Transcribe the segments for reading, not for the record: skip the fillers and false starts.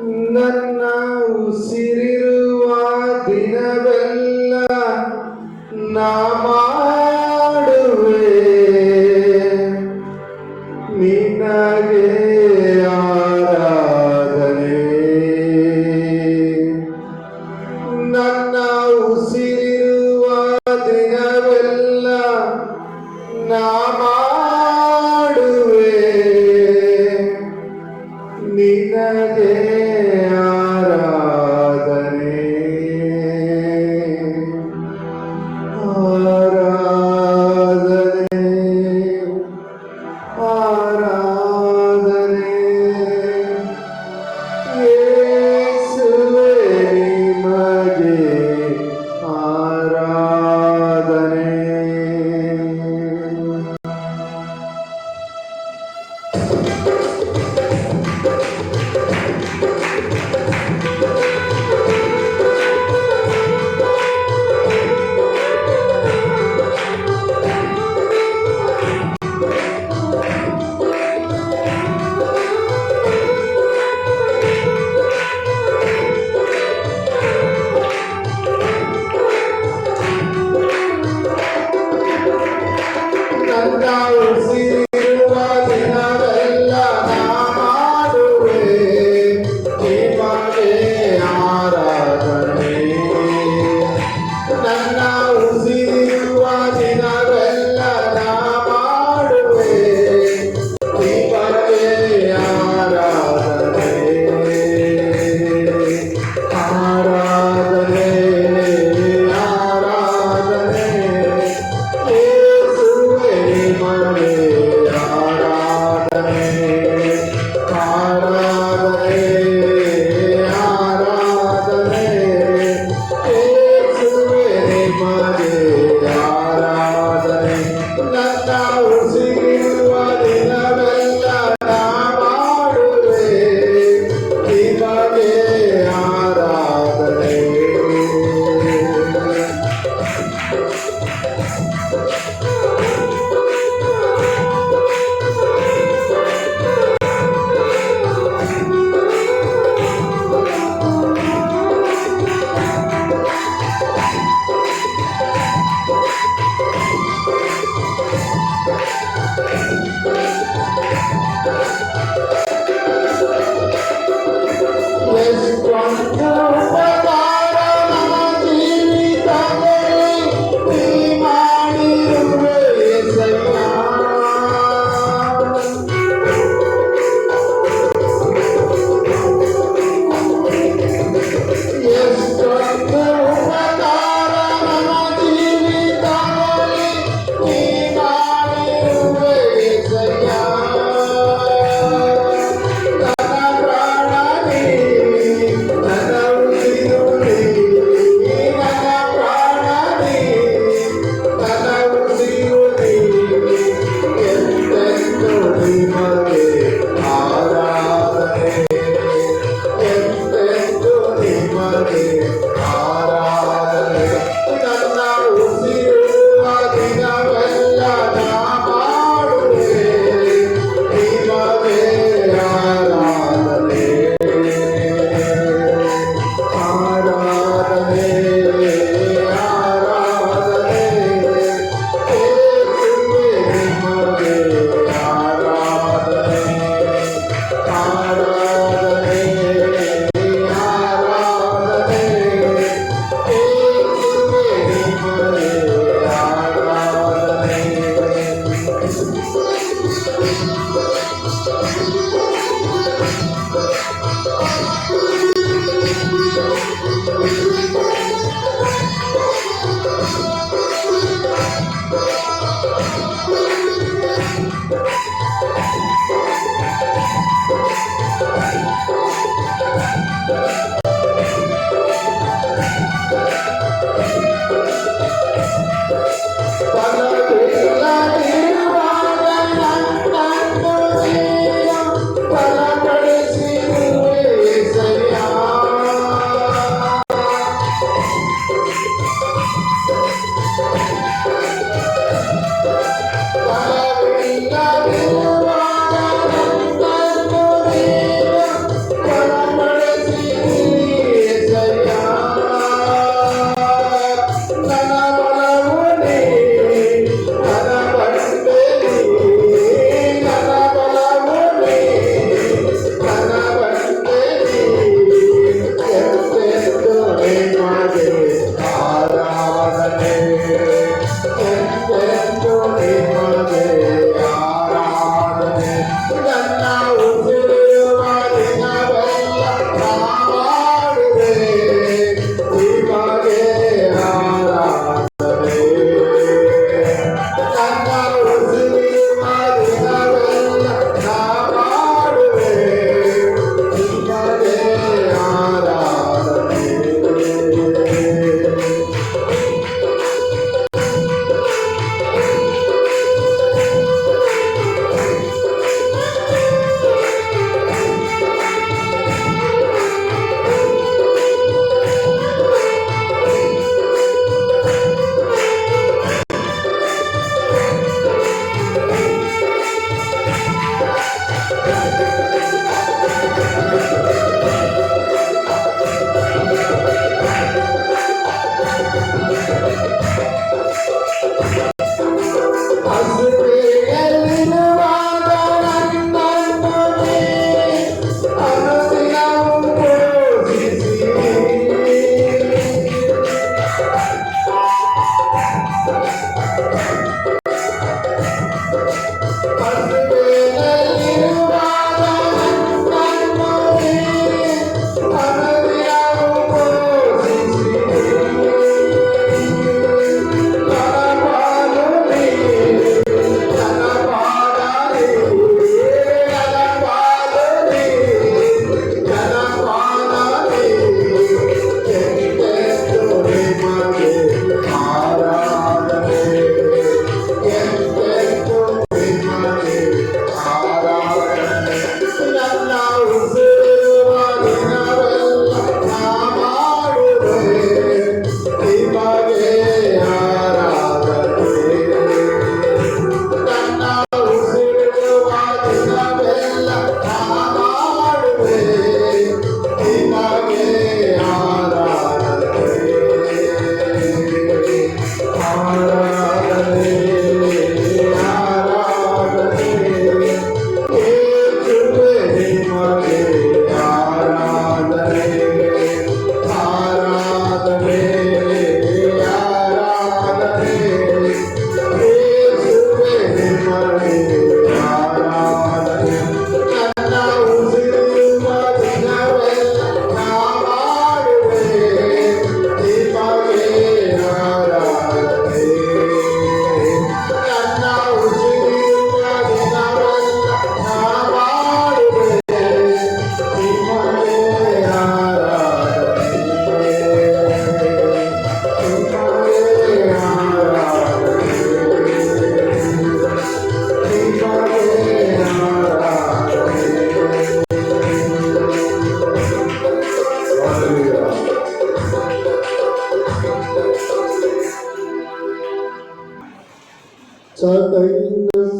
ನನ್ನ ಉಸಿರಿರುವ ದಿನವೆಲ್ಲ ನಾ ಮಾಡುವೆ ನಿನಗೆ ಆರಾಧನೆ. ನನ್ನ ಉಸಿರಿರುವ ದಿನವೆಲ್ಲ ನಾ ಮಾಡುವೆ ನಿನಗೆ ಆರಾಧನೆ. ಆರಾಧನೆ ಆರಾಧನೆ ಯೇಸುವೇ ನಿಮಗೆ ಆರಾಧನೆ. ನನ್ನ ಉಸಿರಿರುವ ದಿನವೆಲ್ಲ ನಾ ಮಾಡುವೆ ನಿಮಗೆ ಆರಾಧನೆ. ನನ್ನ ಉಸಿರಿರುವ ದಿನವೆಲ್ಲ ನಾ ಮಾಡುವೆ ನಿಮಗೆ ಆರಾಧನೆ. ಆರಾಧನೆ ಆರಾಧನೆ ಯೇಸುವೇ ನಿಮಗೆ ಆರಾಧನೆ. ಆರಾಧನೆ ಆರಾಧನೆ ಯೇಸುವೇ ನಿಮಗೆ ಆರಾಧನೆ. ನನ್ನ ಉಸಿರಿರುವ ದಿನವೆಲ್ಲ ನಾ ಮಾಡುವೆ ನಿಮಗೆ ಆರಾಧನೆ. ಎಷ್ಟೊಂದು ಉಪಕಾರ ನನ್ನ ಜೀವಿತದಲ್ಲಿ ನೀ ಮಾಡಿರುವೆ యేసయ్య. ಎಷ್ಟೊಂದು ಉಪಕಾರ ನನ್ನ ಜೀವಿತದಲ್ಲಿ ನೀ ಮಾಡಿರುವೆ యేసయ్య. ನನ್ನ ಪ್ರಾಣ ನೀ, ನನ್ನ ಉಸಿರು ನೀ, ನನ್ನ ಪ್ರಾಣ ನೀ, ನನ್ನ ಉಸಿರು ನೀ. ಎಂದೆಂದು ನಿಮಗೆ ಆರಾಧನೆ. ಎಂದೆಂದು ನಿಮಗೆ ಆರಾಧನೆ. ನನ್ನ ಉಸಿರುವ ದಿನವೆಲ್ಲ ನಾ ಮಾಡುವೆ ನಿಮಗೆ ಆರಾಧನೆ. ಆರಾಧನೆ ಆರಾಧನೆ ಯೇಸುವೇ ನಿಮಗೆ ಆರಾಧನೆ. ಆರಾಧನೆ ಆರಾಧನೆ ಯೇಸುವೇ ನಿಮಗೆ ಆರಾಧನೆ. ಬಲವಿಲ್ಲದಿರುವಾಗ ನನ್ನನ್ನು ನೀನು ಬಲಪಡಿಸಿರುವೆ యేసయ్య. ಬಲವಿಲ್ಲದಿರುವಾಗ ನನ್ನನ್ನು ನೀನು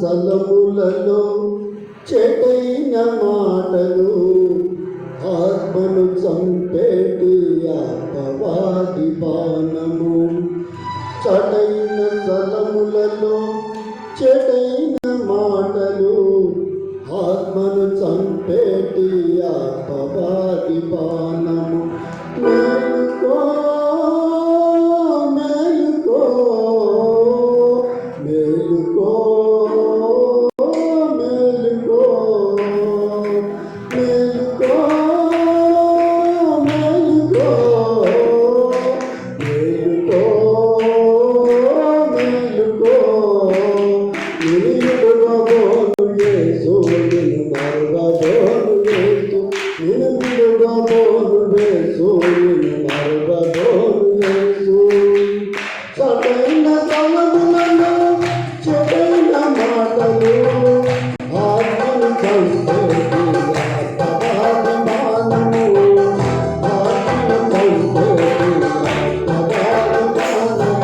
స్థలములలో చెడైన మాటలు ఆత్మను చంపేటి అపవాది బాణము. చడైన స్థలములలో చెడైన మాటలు ఆత్మను చంపేటి అపవాది బాణము. మేలుకో మేలుకో మేలుకో మేలుకో మేలుకో మేలుకో మేలుకో మేలుకో నిలువబోను యేసు నిన్ను మరువబోను యేసు నిలువబోను యేసు నిన్ను మరువబోను యేసు. సడైన స్థలములలో చెడైన మాటలు ఆత్మను చంపేటి అపవాది బాణము. ఆత్మను చంపేటి అపవాది బాణము.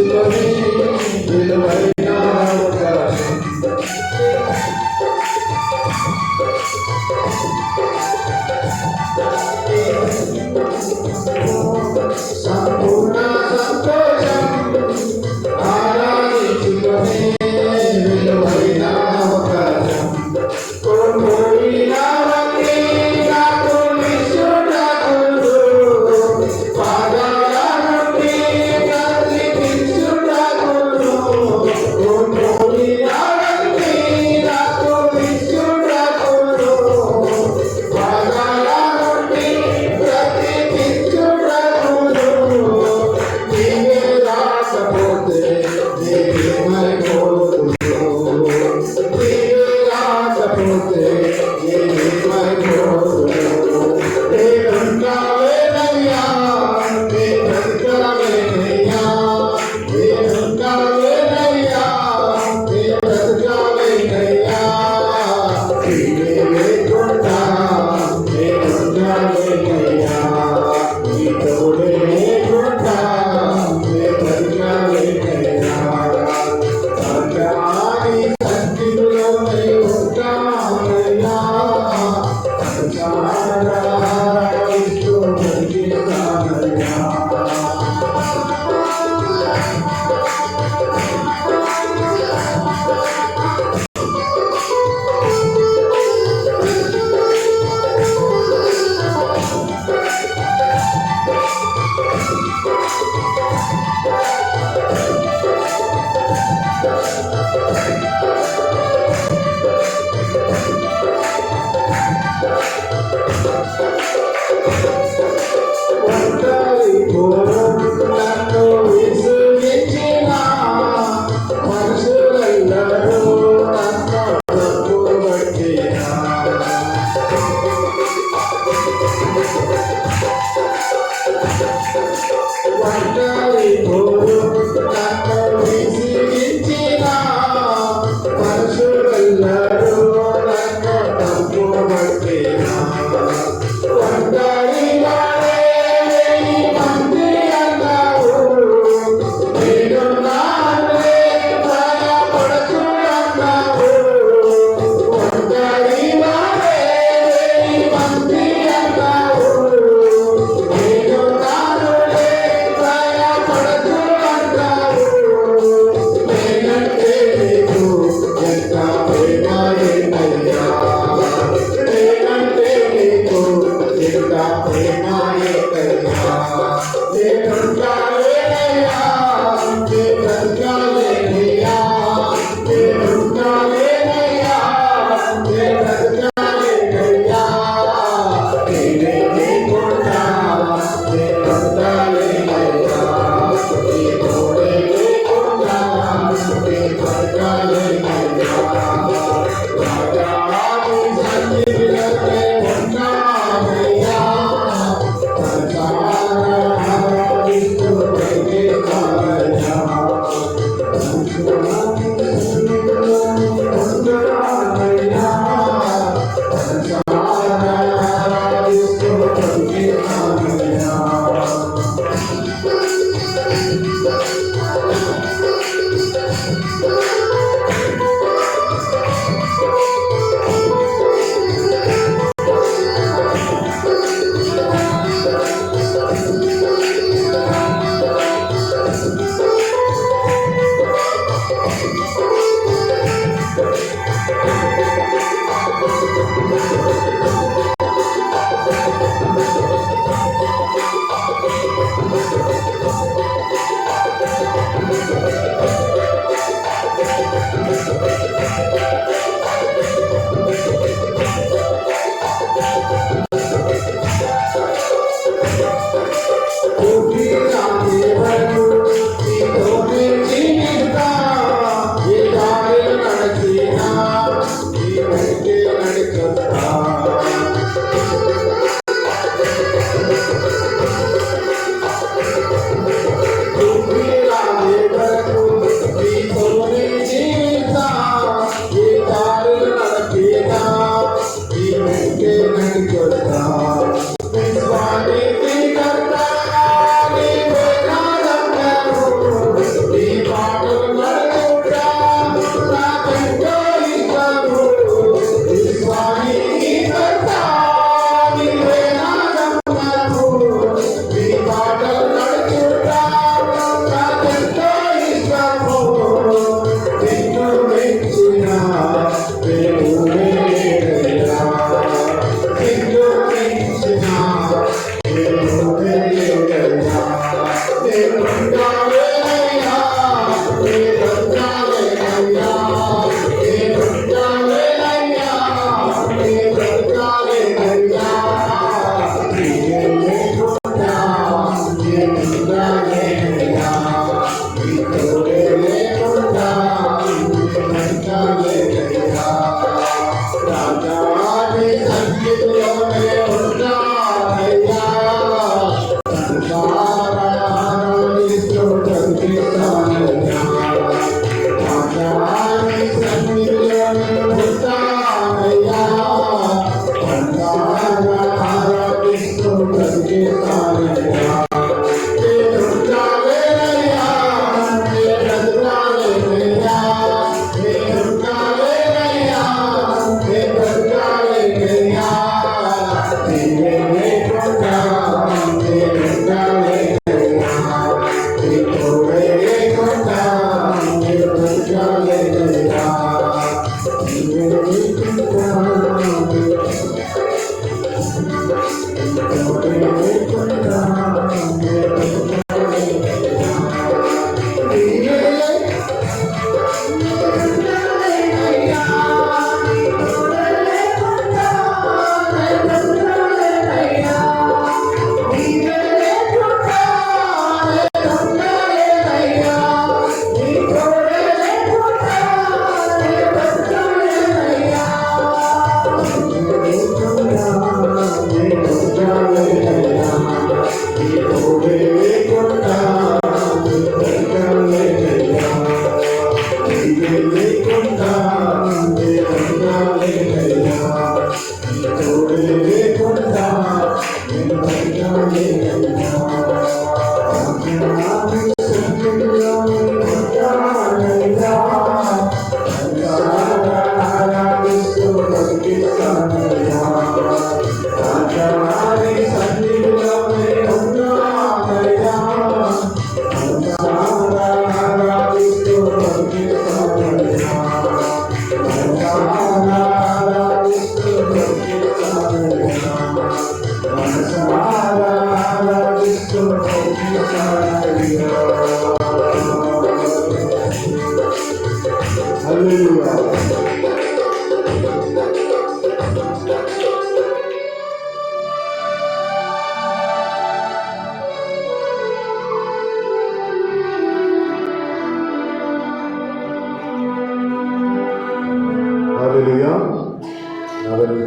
ఆరాధించుకొని విలువైన అవకాశం సంపూర్ణ సంతోషం ఆరాధించుకొని విలువైన అవకాశం కోల్పోయినవన్నీ నాకు నిష్ఠుడకులు పాదాల నుండి కదిలించుటకు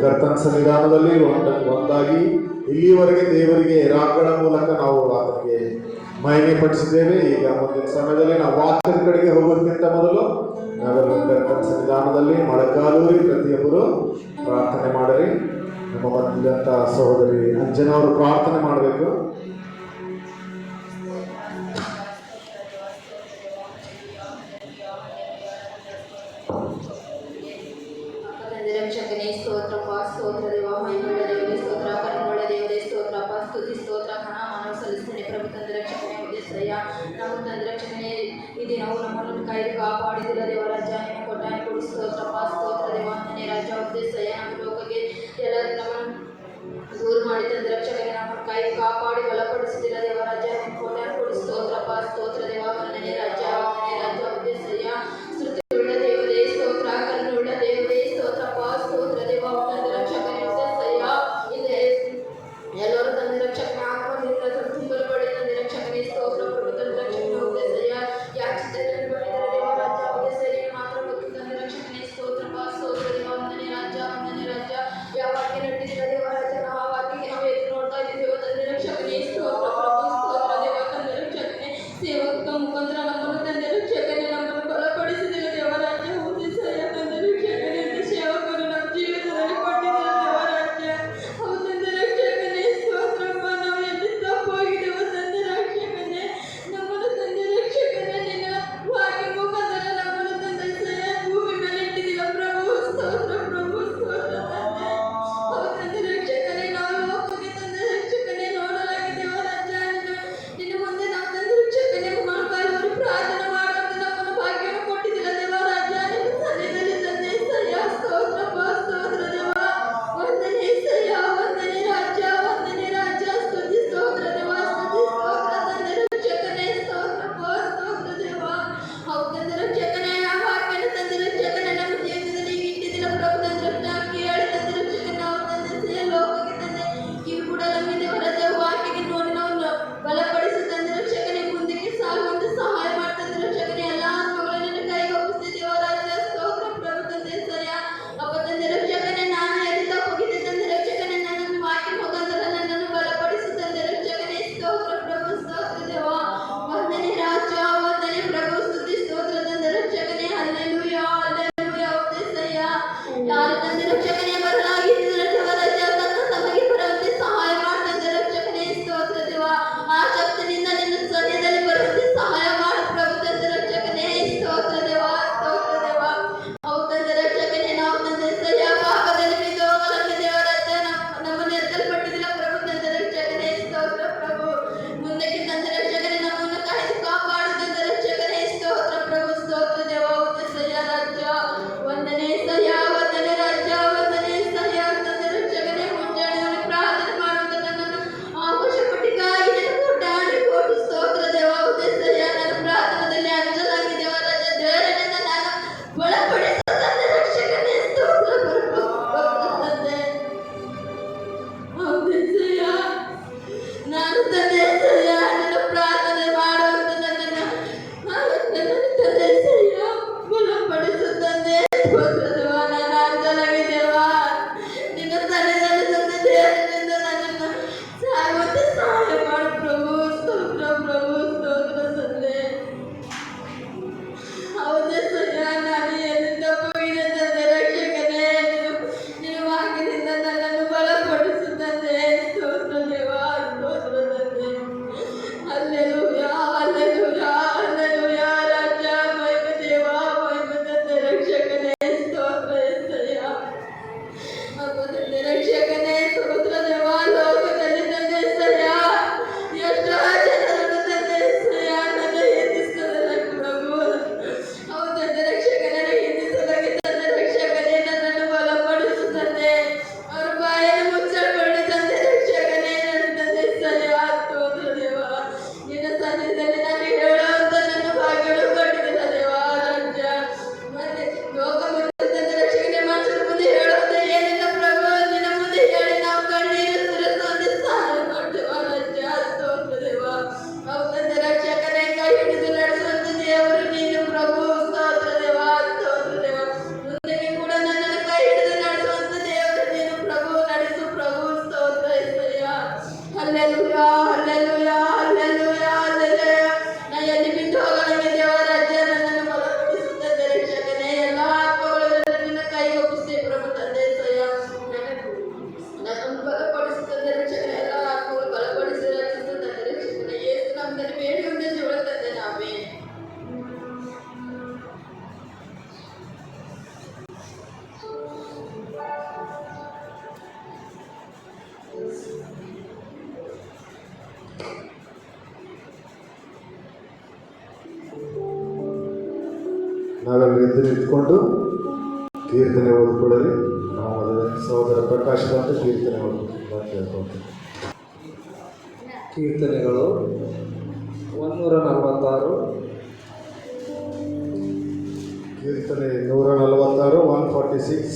ಕರ್ತನ ಸನ್ನಿಧಾನದಲ್ಲಿ ಒಂದಾಗಿ ಇಲ್ಲಿವರೆಗೆ ದೇವರಿಗೆ ರಾಗಗಳ ಮೂಲಕ ನಾವು ಆತನಿಗೆ ಮಹಿಮೆ ಪಡಿಸಿದ್ದೇವೆ. ಈಗ ಮುಂದಿನ ಸಮಯದಲ್ಲಿ ನಾವು ವಾಕ್ಯದ ಕಡೆಗೆ ಹೋಗೋದಕ್ಕಿಂತ ಮೊದಲು ನಾವೆಲ್ಲ ಕರ್ತನ ಸನ್ನಿಧಾನದಲ್ಲಿ ಮೊಳಕಾಲೂರಿ ಪ್ರತಿಯೊಬ್ಬರು ಪ್ರಾರ್ಥನೆ ಮಾಡಿರಿ. ನಮ್ಮ ಬಂದಂಥ ಸಹೋದರಿ ಅಂಜನಾ ಅವರು ಪ್ರಾರ್ಥನೆ ಮಾಡಬೇಕು. ರಕ್ಷಕನೇ ಸ್ತೋತ್ರಪ್ಪ, ಸ್ತೋತ್ರ ದೇವ, ಮಹಿಮೆಯುಳ್ಳ ದೇವರೇ ಸ್ತೋತ್ರ, ಕರುಣೆಯುಳ್ಳ ದೇವರೇ ಸ್ತೋತ್ರಪ್ಪ, ಸ್ತುತಿ ಸ್ತೋತ್ರ ಹಣ ಮಾನವ ಸಲ್ಲಿಸ್ತೇನೆ. ಪ್ರಭು ತಂದೆ ರಕ್ಷಕನೇ ಉದ್ದೇಶಯ್ಯ, ನಾವು ತಂದೆ ರಕ್ಷಕನೇ ಈ ದಿನವು ನಮ್ಮನ್ನು ಕೈದು ಕಾಪಾಡಿದಿಲ್ಲ ದೇವರಾಜ, ನಿಮ್ಮ ಕೊಟ್ಟಾಯ ಕೊಡಿ ಸ್ತೋತ್ರಪ್ಪ, ಸ್ತೋತ್ರ ದೇವ, ಅಂದನೇ ರಾಜ ಉದ್ದೇಶಯ್ಯ, ನಮ್ಮ ಲೋಕಕ್ಕೆ ಎಲ್ಲರೂ ನಮ್ಮನ್ನು ದೂರ ಮಾಡಿ ತಂದೆ ರಕ್ಷಕನೇ ನಮ್ಮನ್ನು ಕೈದು ಕಾಪಾಡಿ ಬಲಪಡಿಸಿದಿಲ್ಲ ದೇವರಾಜ, ನಿಮ್ಮ ಕೊಟ್ಟಾಯ ಕೊಡಿ ಸ್ತೋತ್ರಪ್ಪ, ಸ್ತೋತ್ರ ದೇವ, ಅಂದನೇ ರಾಜ ಉದ್ದೇಶಯ್ಯ, ಸ್ತುತಿಯುಳ್ಳ ದೇವರೇ ಸ್ತೋತ್ರ, ಕರುಣೆಯುಳ್ಳ ದೇವರೇ ಸ್ತೋತ್ರಪ್ಪ, ಸ್ತೋತ್ರ ದೇವ, ತಂದೆ ರಕ್ಷಕನೇ ಉದ್ದೇಶಯ್ಯ, ಇಲ್ಲಿ ಎಲ್ಲರೂ ತಂದೆ ರಕ್ಷಕನೇ ಆತ್ಮದಿಂದ ತುಂಬಲ್ಪಡಿ ತಂದೆ ರಕ್ಷಕನೇ ಸ್ತೋತ್ರ, ಪ್ರಭು ತಂದೆ ರಕ್ಷಕನೇ ಉದ್ದೇಶಯ್ಯ, ಯಾಚಿಸಿದರೆ ಬಡಿದರೆ ದೇವರಾಜ ಉದ್ದೇಶಯ್ಯ ಮಾತ್ರ ಗೊತ್ತು ತಂದೆ ರಕ್ಷಕನೇ ಸ್ತೋತ್ರಪ್ಪ, ಸ್ತೋತ್ರ ದೇವ, ವಂದನೆ ರಾಜ ಯಾವ ವಾಕ್ಯ ನಟ್ಟಿದಿಲ್ಲ ದೇವರಾಜ, ನಾವು ಆ ವಾಕ್ಯಕ್ಕೆ ನಾವು ಎದುರು ನೋಡ್ತಾ ಇದ್ದೀವಿ ತಂದೆ ರಕ್ಷಕನೇ ಸ್ತೋತ್ರ, ಪ್ರಭು ಸ್ತೋತ್ರ ದೇವ, ತಂದೆ ರಕ್ಷಕನೇ ಸೇವಕ ಮುಖಾಂತರ ನಮ್ಮನ್ನು ತಂದೆ ರಕ್ಷಕನೇ ನಮ್ಮನ್ನು ಬಲಪಡಿಸಿದಿಲ್ಲ ದೇವರಾಜ ಉದ್ದೇಶಯ್ಯ, ತಂದೆ ರಕ್ಷಕನೇ ಸೇವಕರು ನಮ್ಮ ಜೀವಿತದಲ್ಲಿ ಕೊಟ್ಟಿದ್ದಾರೆ ದೇವರಾಜ, ಹೌದು ತಂದೆ ರಕ್ಷಕನೇ ಸ್ತೋತ್ರಪ್ಪ, ನಾವು ಎಲ್ಲಿ ತಪ್ಪು ಹೋಗಿದ್ದೇವೆ ತಂದೆ ರಕ್ಷಕನೇ, ನಮ್ಮನ್ನು ತಂದೆ ರಕ್ಷಕನೇ ನಿನ್ನ ವಾಕ್ಯ ಮುಖಾಂತರ ನಮ್ಮನ್ನು ತಂದೆ ಭೂಮಿ ಮೇಲೆ ಇಟ್ಟಿದಿಲ್ಲ ಪ್ರಭು ಸ್ತೋತ್ರ, ಪ್ರಭು ಸ್ತೋತ್ರ ತಂದೆ, ಹೌದು ತಂದೆ ರಕ್ಷಕನೇ ನಾವು ಲೋಕಕ್ಕೆ ತಂದೆ ರಕ್ಷಕನೇ ನೋಡಲಾಗಿ ದೇವರಾಜ, ನಿನ್ನ ಮುಂದೆ ನಾವು ತಂದೆ ರಕ್ಷಕನೇ ಮೊಳಕಾಲೂರಿ ಪ್ರಾರ್ಥನೆ ಮಾಡುವಂತೆ ನಮ್ಮನ್ನು ಭಾಗ್ಯ ನಾವೆಲ್ಲರೂ ಎದ್ದು ನಿಂತ್ಕೊಂಡು ಕೀರ್ತನೆ ಓದ್ಕೊಳ್ಳಿ. ನಾವು ಮೊದಲೇ ಸಹೋದರ ಪ್ರಕಾಶ್ ಅಂತ ಕೀರ್ತನೆ ಓದ್ಕೊಳ್ತೀವಿ. ಕೀರ್ತನೆಗಳು 146. ಕೀರ್ತನೆ 146, 146.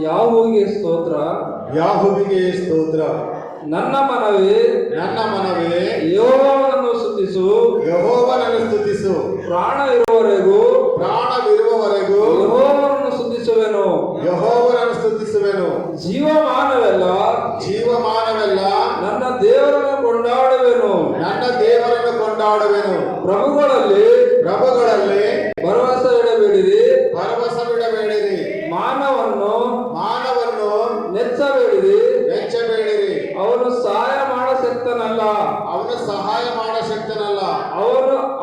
ಯಾಹುವಿಗೆ ಸ್ತೋತ್ರ, ಯಾಹುವಿಗೆ ಸ್ತೋತ್ರ. ನನ್ನ ಮನವೇ ಯೆಹೋವನನ್ನು ಸ್ತುತಿಸು, ಯೆಹೋವನನ್ನು ಸ್ತುತಿಸು. ಪ್ರಾಣವಿರುವವರೆಗೂ ಯೆಹೋವನನ್ನು ಯೆಹೋವನನ್ನು ಸ್ತುತಿಸುವೆನು. ಜೀವಮಾನವೆಲ್ಲ ನನ್ನ ದೇವರನ್ನು ಕೊಂಡಾಡುವೆನು. ಪ್ರಭುಗಳಲ್ಲಿ ಭರವಸೆ ಇಡಬೇಡಿರಿ. ಮಾನವನ್ನು ನೆಚ್ಚಬೇಡಿರಿ. ಅವನು ಸಹಾಯ ಮಾಡಶಕ್ತನಲ್ಲ.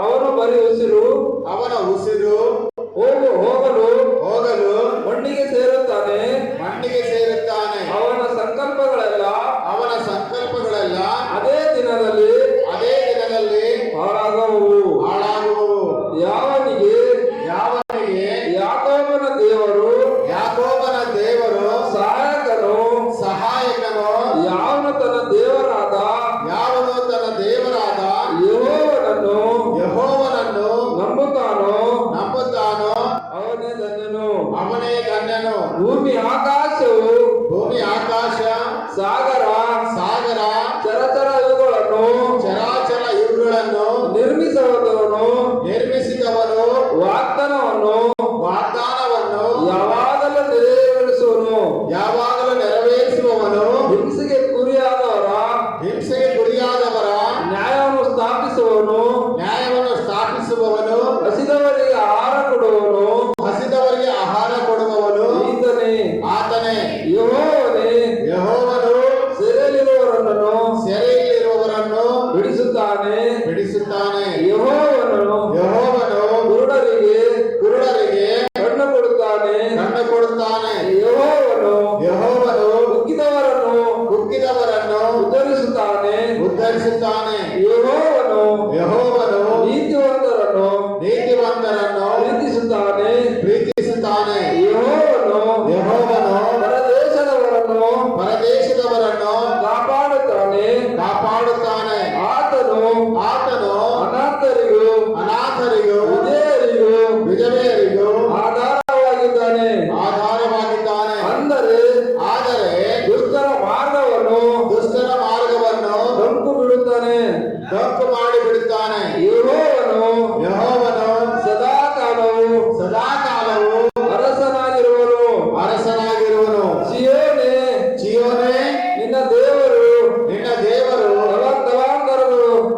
ಅವನು ಬರೀ ಉಸಿರು. ಅವನ ಉಸಿರು ಹೋಗಲು ಮಣ್ಣಿಗೆ ಸೇರುತ್ತಾನೆ. ಅವನ ಸಂಕಲ್ಪಗಳೆಲ್ಲ ಅದೇ ದಿನದಲ್ಲಿ ಹಾಳಾಗುವವು. ಯಾವನಿಗೆ ಯಾಕೋಬನ ದೇವರು ಸಹಾಯಕನು. ಯಾವನು ತನ್ನ ದೇವರಾದ ಯೆಹೋವನನ್ನು ನಂಬುತ್ತಾನೋ ಅವನೇ ಧನ್ಯನು. ಭೂಮಿ ಆಕಾಶ ಸಾಗರ ಚರಾಚರ ಇವುಗಳನ್ನು ನಿರ್ಮಿಸಿದವನು ವಾಗ್ದಾನವನ್ನು ಯಾವಾಗಲೂ ನೆರವೇರಿಸುವವನು. ಹಿಂಸೆಗೆ ಗುರಿಯಾದವರ ನ್ಯಾಯವನ್ನು ಸ್ಥಾಪಿಸುವವನು. ಹಸಿದವರಿಗೆ ಆಹಾರ ಕೊಡುವವನು ಆತನೇ. ಯೆಹೋವನು ಸೆರೆಯಲ್ಲಿರುವವರನ್ನು ಬಿಡಿಸುತ್ತಾನೆ. ಯೆಹೋವನು ಕುರುಡರಿಗೆ ಕಣ್ಣು ಕೊಡುತ್ತಾನೆ. ಯೆಹೋವನು ಕುಗ್ಗಿದವರನ್ನು ಉದ್ಧರಿಸುತ್ತಾನೆ. ಯೆಹೋವನು ನೀತಿವಂತರನ್ನು ಪ್ರೀತಿಸುತ್ತಾನೆ. ಯೆಹೋವನು ಪರದೇಶದವರನ್ನು ಕಾಪಾಡುತ್ತಾನೆ. ಆತನು ಅನಾಥರಿಗೂ ವಿಧವೆಯರಿಗೂ ಆಧಾರವಾಗಿದ್ದಾನೆ. ಆದರೆ ದುಷ್ಟರ ಮಾರ್ಗವನ್ನು ಡೊಂಕು ಮಾಡಿಬಿಡುತ್ತಾನೆ. ಯೆಹೋವನು ಸದಾಕಾಲವು ಅರಸನಾಗಿರುವನು. ಚೀಯೋನೇ ನಿನ್ನ ದೇವರು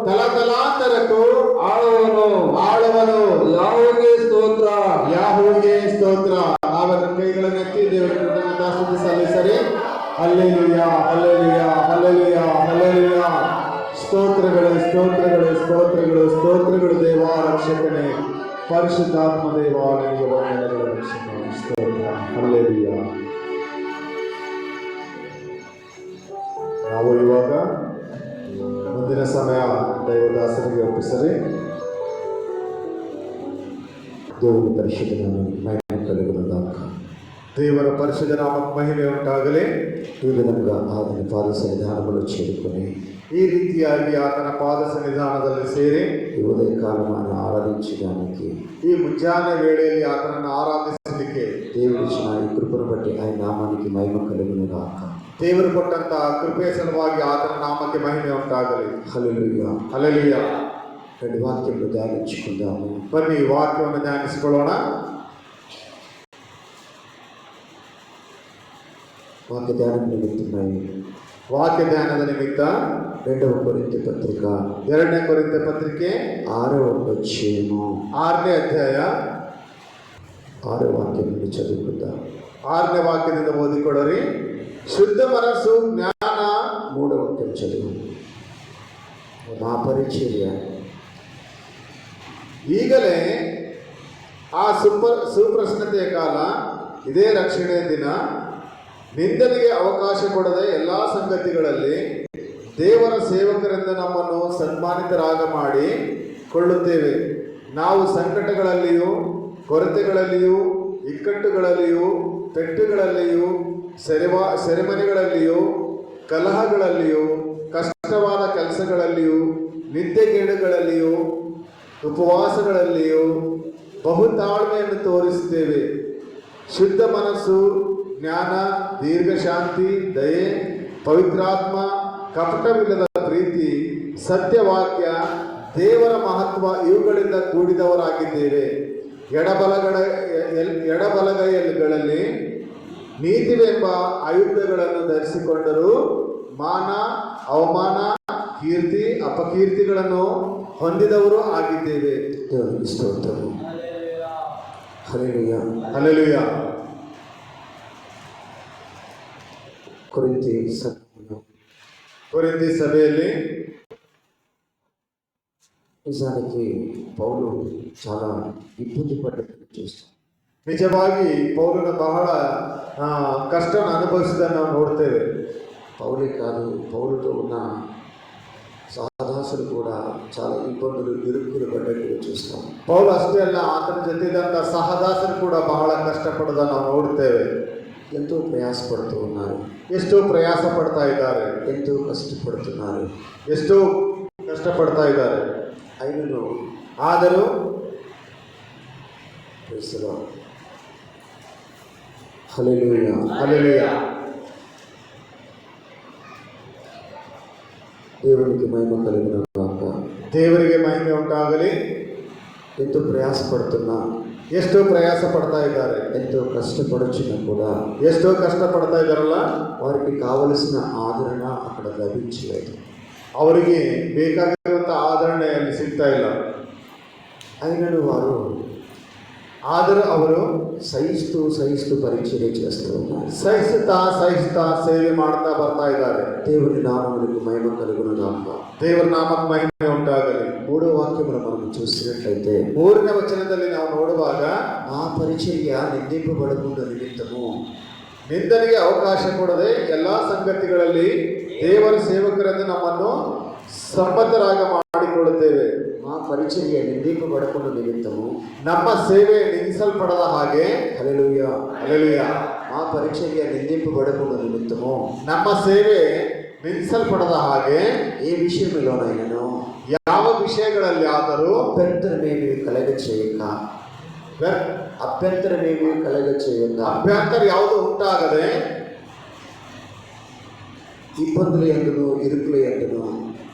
ತಲತಲಾಂತರಕ್ಕೂ ಆಳುವನು. ಯಾಹುವಿಗೆ ಸ್ತೋತ್ರ. ನಾವೆಲ್ಲ ಕೈಗಳನ್ನೆತ್ತಿ ದೇವರಿಗೆ ಕೃತಜ್ಞತಾಸ್ತುತಿ ಸಲ್ಲಿಸರಿ. Hallelujah, hallelujah, hallelujah, hallelujah. ಸ್ತೋತ್ರಗಳು ದೇವಾ ರಕ್ಷಕನೇ, ಪರಿಶುದ್ಧಾತ್ಮ ದೇವಾ ನಿನಗೆ ವಂದನೆಗಳು ರಕ್ಷಕ. ಸ್ತೋತ್ರ. ಹಲ್ಲೆಲೂಯಾ. ನಾವು ಇವಾಗ ಮುಂದಿನ ಸಮಯ ದೈವದಾಸರಿಗೆ ಒಪ್ಪಿಸರಿ. ದೇವರ ಪರಿಶುದ್ಧ ಮಹಿಮೆ ಕಲಿಯುವುದಾಕ. ದೇವರ ಪರಿಶುದ್ಧ ನಾಮಕ್ಕೆ ಮಹಿಮೆ ಉಂಟಾಗಲಿ. ಈಗ ನಮ್ಗೆ ಆತನ ಪಾದ ಸನ್ನಿಧಾನಗಳು చేరుకొని ఈ ರೀತಿಯಾಗಿ ಆತನ ಪಾದ ಸನ್ನಿಧಾನದಲ್ಲಿ ಸೇರಿ ಈ ಉದಯ ಕಾಲವನ್ನು ಆರಾಧಿಸడానికి, ಈ ಮುಂಜಾನೆ ವೇಳೆಯಲ್ಲಿ ಆತನನ್ನು ಆರಾಧಿಸಲಿಕ್ಕೆ ದೇವರಿಚ್ಚಿನ ಈ ಕೃಪೆಯನ್ನು ಬట్టి ఆయన నామానికి మహిమ కలుగునుగాక. ದೇವರು ಕೊಟ್ಟಂತಹ ಕೃಪೆ ಸಲುವಾಗಿ ಆತನ ನಾಮಕ್ಕೆ ಮಹಿಮೆ ಉಂಟಾಗಲಿ. Hallelujah, hallelujah. రెండు వాక్యములు ధ్యానించుకుందాము. ಬನ್ನಿ ವಾಕ್ಯವನ್ನು ಧ್ಯಾನಿಸಿಕೊಳ್ಳೋಣ. వాక్య ధ్యానం నిమిత్తమై వాక్య ధ్యాನದ ನಿಮಿತ್ತ 2వ కొరింథీ పత్రిక 2ನೇ ಕೊರಿಂಥ ಪತ್ರಿಕೆ 6వ ಅಧ್ಯಾಯము 6ನೇ ಅಧ್ಯಾಯ 6వ ವಾಕ್ಯ నుండి చదువుకుందాం. 6ನೇ ವಾಕ್ಯದಿಂದ ಓದಿಕೊಳ್ಳರಿ. ಶುದ್ಧ ಮನಸ್ಸು ಜ್ಞಾನ 3వ ವಾಕ್ಯ చదువు. మా ಪರಿಚರ್ಯ ಈಗಲೇ ಆ ಸುಪ್ರಸನ್ನತೆಯ ಕಾಲ, ಇದೇ ರಕ್ಷಣೆಯ ದಿನ, ನಿಂದನೆಗೆ ಅವಕಾಶ ಕೊಡದೆ ಎಲ್ಲ ಸಂಗತಿಗಳಲ್ಲಿ ದೇವರ ಸೇವಕರಿಂದ ನಮ್ಮನ್ನು ಸನ್ಮಾನಿತರಾಗ ಮಾಡಿ ಕೊಳ್ಳುತ್ತೇವೆ. ನಾವು ಸಂಕಟಗಳಲ್ಲಿಯೂ ಕೊರತೆಗಳಲ್ಲಿಯೂ ಇಕ್ಕಟ್ಟುಗಳಲ್ಲಿಯೂ ಪೆಟ್ಟುಗಳಲ್ಲಿಯೂ ಸೆರೆಮನೆಗಳಲ್ಲಿಯೂ ಕಲಹಗಳಲ್ಲಿಯೂ ಕಷ್ಟವಾದ ಕೆಲಸಗಳಲ್ಲಿಯೂ ನಿದ್ದೆಗೇಡುಗಳಲ್ಲಿಯೂ ಉಪವಾಸಗಳಲ್ಲಿಯೂ ಬಹುತಾಳ್ಮೆಯನ್ನು ತೋರಿಸುತ್ತೇವೆ. ಶುದ್ಧ ಮನಸ್ಸು, ಜ್ಞಾನ, ದೀರ್ಘಶಾಂತಿ, ದಯೆ, ಪವಿತ್ರಾತ್ಮ, ಕಪಟವಿಲ್ಲದ ಪ್ರೀತಿ, ಸತ್ಯವಾಕ್ಯ, ದೇವರ ಮಹತ್ವ ಇವುಗಳಿಂದ ಕೂಡಿದವರಾಗಿದ್ದೇವೆ. ಎಡಬಲಗೈಗಳಲ್ಲಿ ನೀತಿವೆಂಬ ಆಯುಧಗಳನ್ನು ಧರಿಸಿಕೊಂಡರೂ ಮಾನ, ಅವಮಾನ, ಕೀರ್ತಿ, ಅಪಕೀರ್ತಿಗಳನ್ನು ಹೊಂದಿದವರು ಆಗಿದ್ದೇವೆ. ದೇವರಿಗೆ ಸ್ತೋತ್ರವು. ಹಲ್ಲೆಲೂಯಾ. ಹಲ್ಲೆಲೂಯಾ. ಕೊರಿಂಥಿ ಸಭೆಯಲ್ಲಿ నిజానికి పౌలు చాలా ఇబ్బంది పడ్డట్టు చూస్తాం. నిజವಾಗಿ ಪೌಲನು ಬಹಳ ಕಷ್ಟವನ್ನು ಅನುಭವಿಸಿದ್ದನ್ನು ನಾವು ನೋಡ್ತೇವೆ. పౌలే కాదు, పౌలుతో ఉన్న సహదాసులు కూడా చాలా ఇబ్బందులు ఇరుక్కులు పడ్డట్టు చూస్తాం. ಪೌಲು ಅಷ್ಟೇ ಅಲ್ಲ, ಆತನ ಜೊತೆಗಿದ್ದಂಥ ಸಹದಾಸರು ಕೂಡ ಬಹಳ ಕಷ್ಟಪಡೋದನ್ನು ನಾವು ನೋಡ್ತೇವೆ. ఎంతో ప్రయాసపడుతూ ఉన్నారు, ಎಷ್ಟೋ ಪ್ರಯಾಸ ಪಡ್ತಾ ಇದ್ದಾರೆ, ఎంతో కష్టపడుతున్నారు, ಎಷ್ಟೋ ಕಷ್ಟಪಡ್ತಾ ಇದ್ದಾರೆ. అయినను ಆದರೂ హల్లెలూయా. హల్లెలూయా. దేవునికి మహిమ కలుగును గాక. ದೇವರಿಗೆ ಮಹಿಮೆ ಉಂಟಾಗಲಿ. ఎంతో ప్రయాసపడుతున్నా, ಎಷ್ಟೋ ಪ್ರಯಾಸ ಪಡ್ತಾ ಇದ್ದಾರೆ, ఎంతో కష్టపడుచున్నా కూడా ಎಷ್ಟೋ ಕಷ್ಟಪಡ್ತಾ ಇದ್ದಾರಲ್ಲ, వారికి కావలసిన ఆదరణ అక్కడ లభించలేదు. ಅವರಿಗೆ ಬೇಕಾಗಿರುವಂಥ ಆದರಣೆ ಅಲ್ಲಿ ಸಿಗ್ತಾ ಇಲ್ಲ. అయినను వారు ಆದರೂ ಅವರು సహిస్తూ పరిచర్య చేస్తూ ఉన్నారు. ಸಹಿಸ್ತಾ ಸೇವೆ ಮಾಡ್ತಾ ಬರ್ತಾ ಇದ್ದಾರೆ. దేవుని నామమునకు మహిమ కలుగును గాక. ದೇವರ ನಾಮಕ್ಕೆ ಮಹಿಮೆ ಉಂಟಾಗಲಿ. 3వ వాక్యమును మనం చూసినట్లయితే 3ನೇ ವಚನದಲ್ಲಿ ನಾವು ನೋಡುವಾಗ, ఆ పరిచర్య నిందింపబడకుండా నిమిత్తము, ನಿಂದನೆಗೆ ಅವಕಾಶ ಕೊಡದೆ ಎಲ್ಲ ಸಂಗತಿಗಳಲ್ಲಿ ದೇವರ ಸೇವಕರೆಂದು ನಮ್ಮನ್ನು ಸಮ್ಮತರಾಗ ಮಾಡಿಕೊಳ್ಳುತ್ತೇವೆ. మా పరిచర్య నిందింపబడకుండా నిమిత్తము, ನಮ್ಮ ಸೇವೆ ನಿಂದಿಸಲ್ಪಡದ ಹಾಗೆ. హల్లెలూయా. ಹಲ್ಲೆಲೂಯಾ. మా పరిచర్య నిందింపబడకుండా నిమిత్తము, ನಮ್ಮ ಸೇವೆ ನಿಂದಿಸಲ್ಪಡದ ಹಾಗೆ ఏ విషయంలోనైనాను ಯಾವ ವಿಷಯಗಳಲ್ಲಿ ಆದರೂ అభ్యంతరమేమి కలగచేయక, ಅಭ್ಯಂತರ ಯಾವುದು ಉಂಟಾಗದೆ, ఇబ్బందుల యందును ఇరుకుల యందును,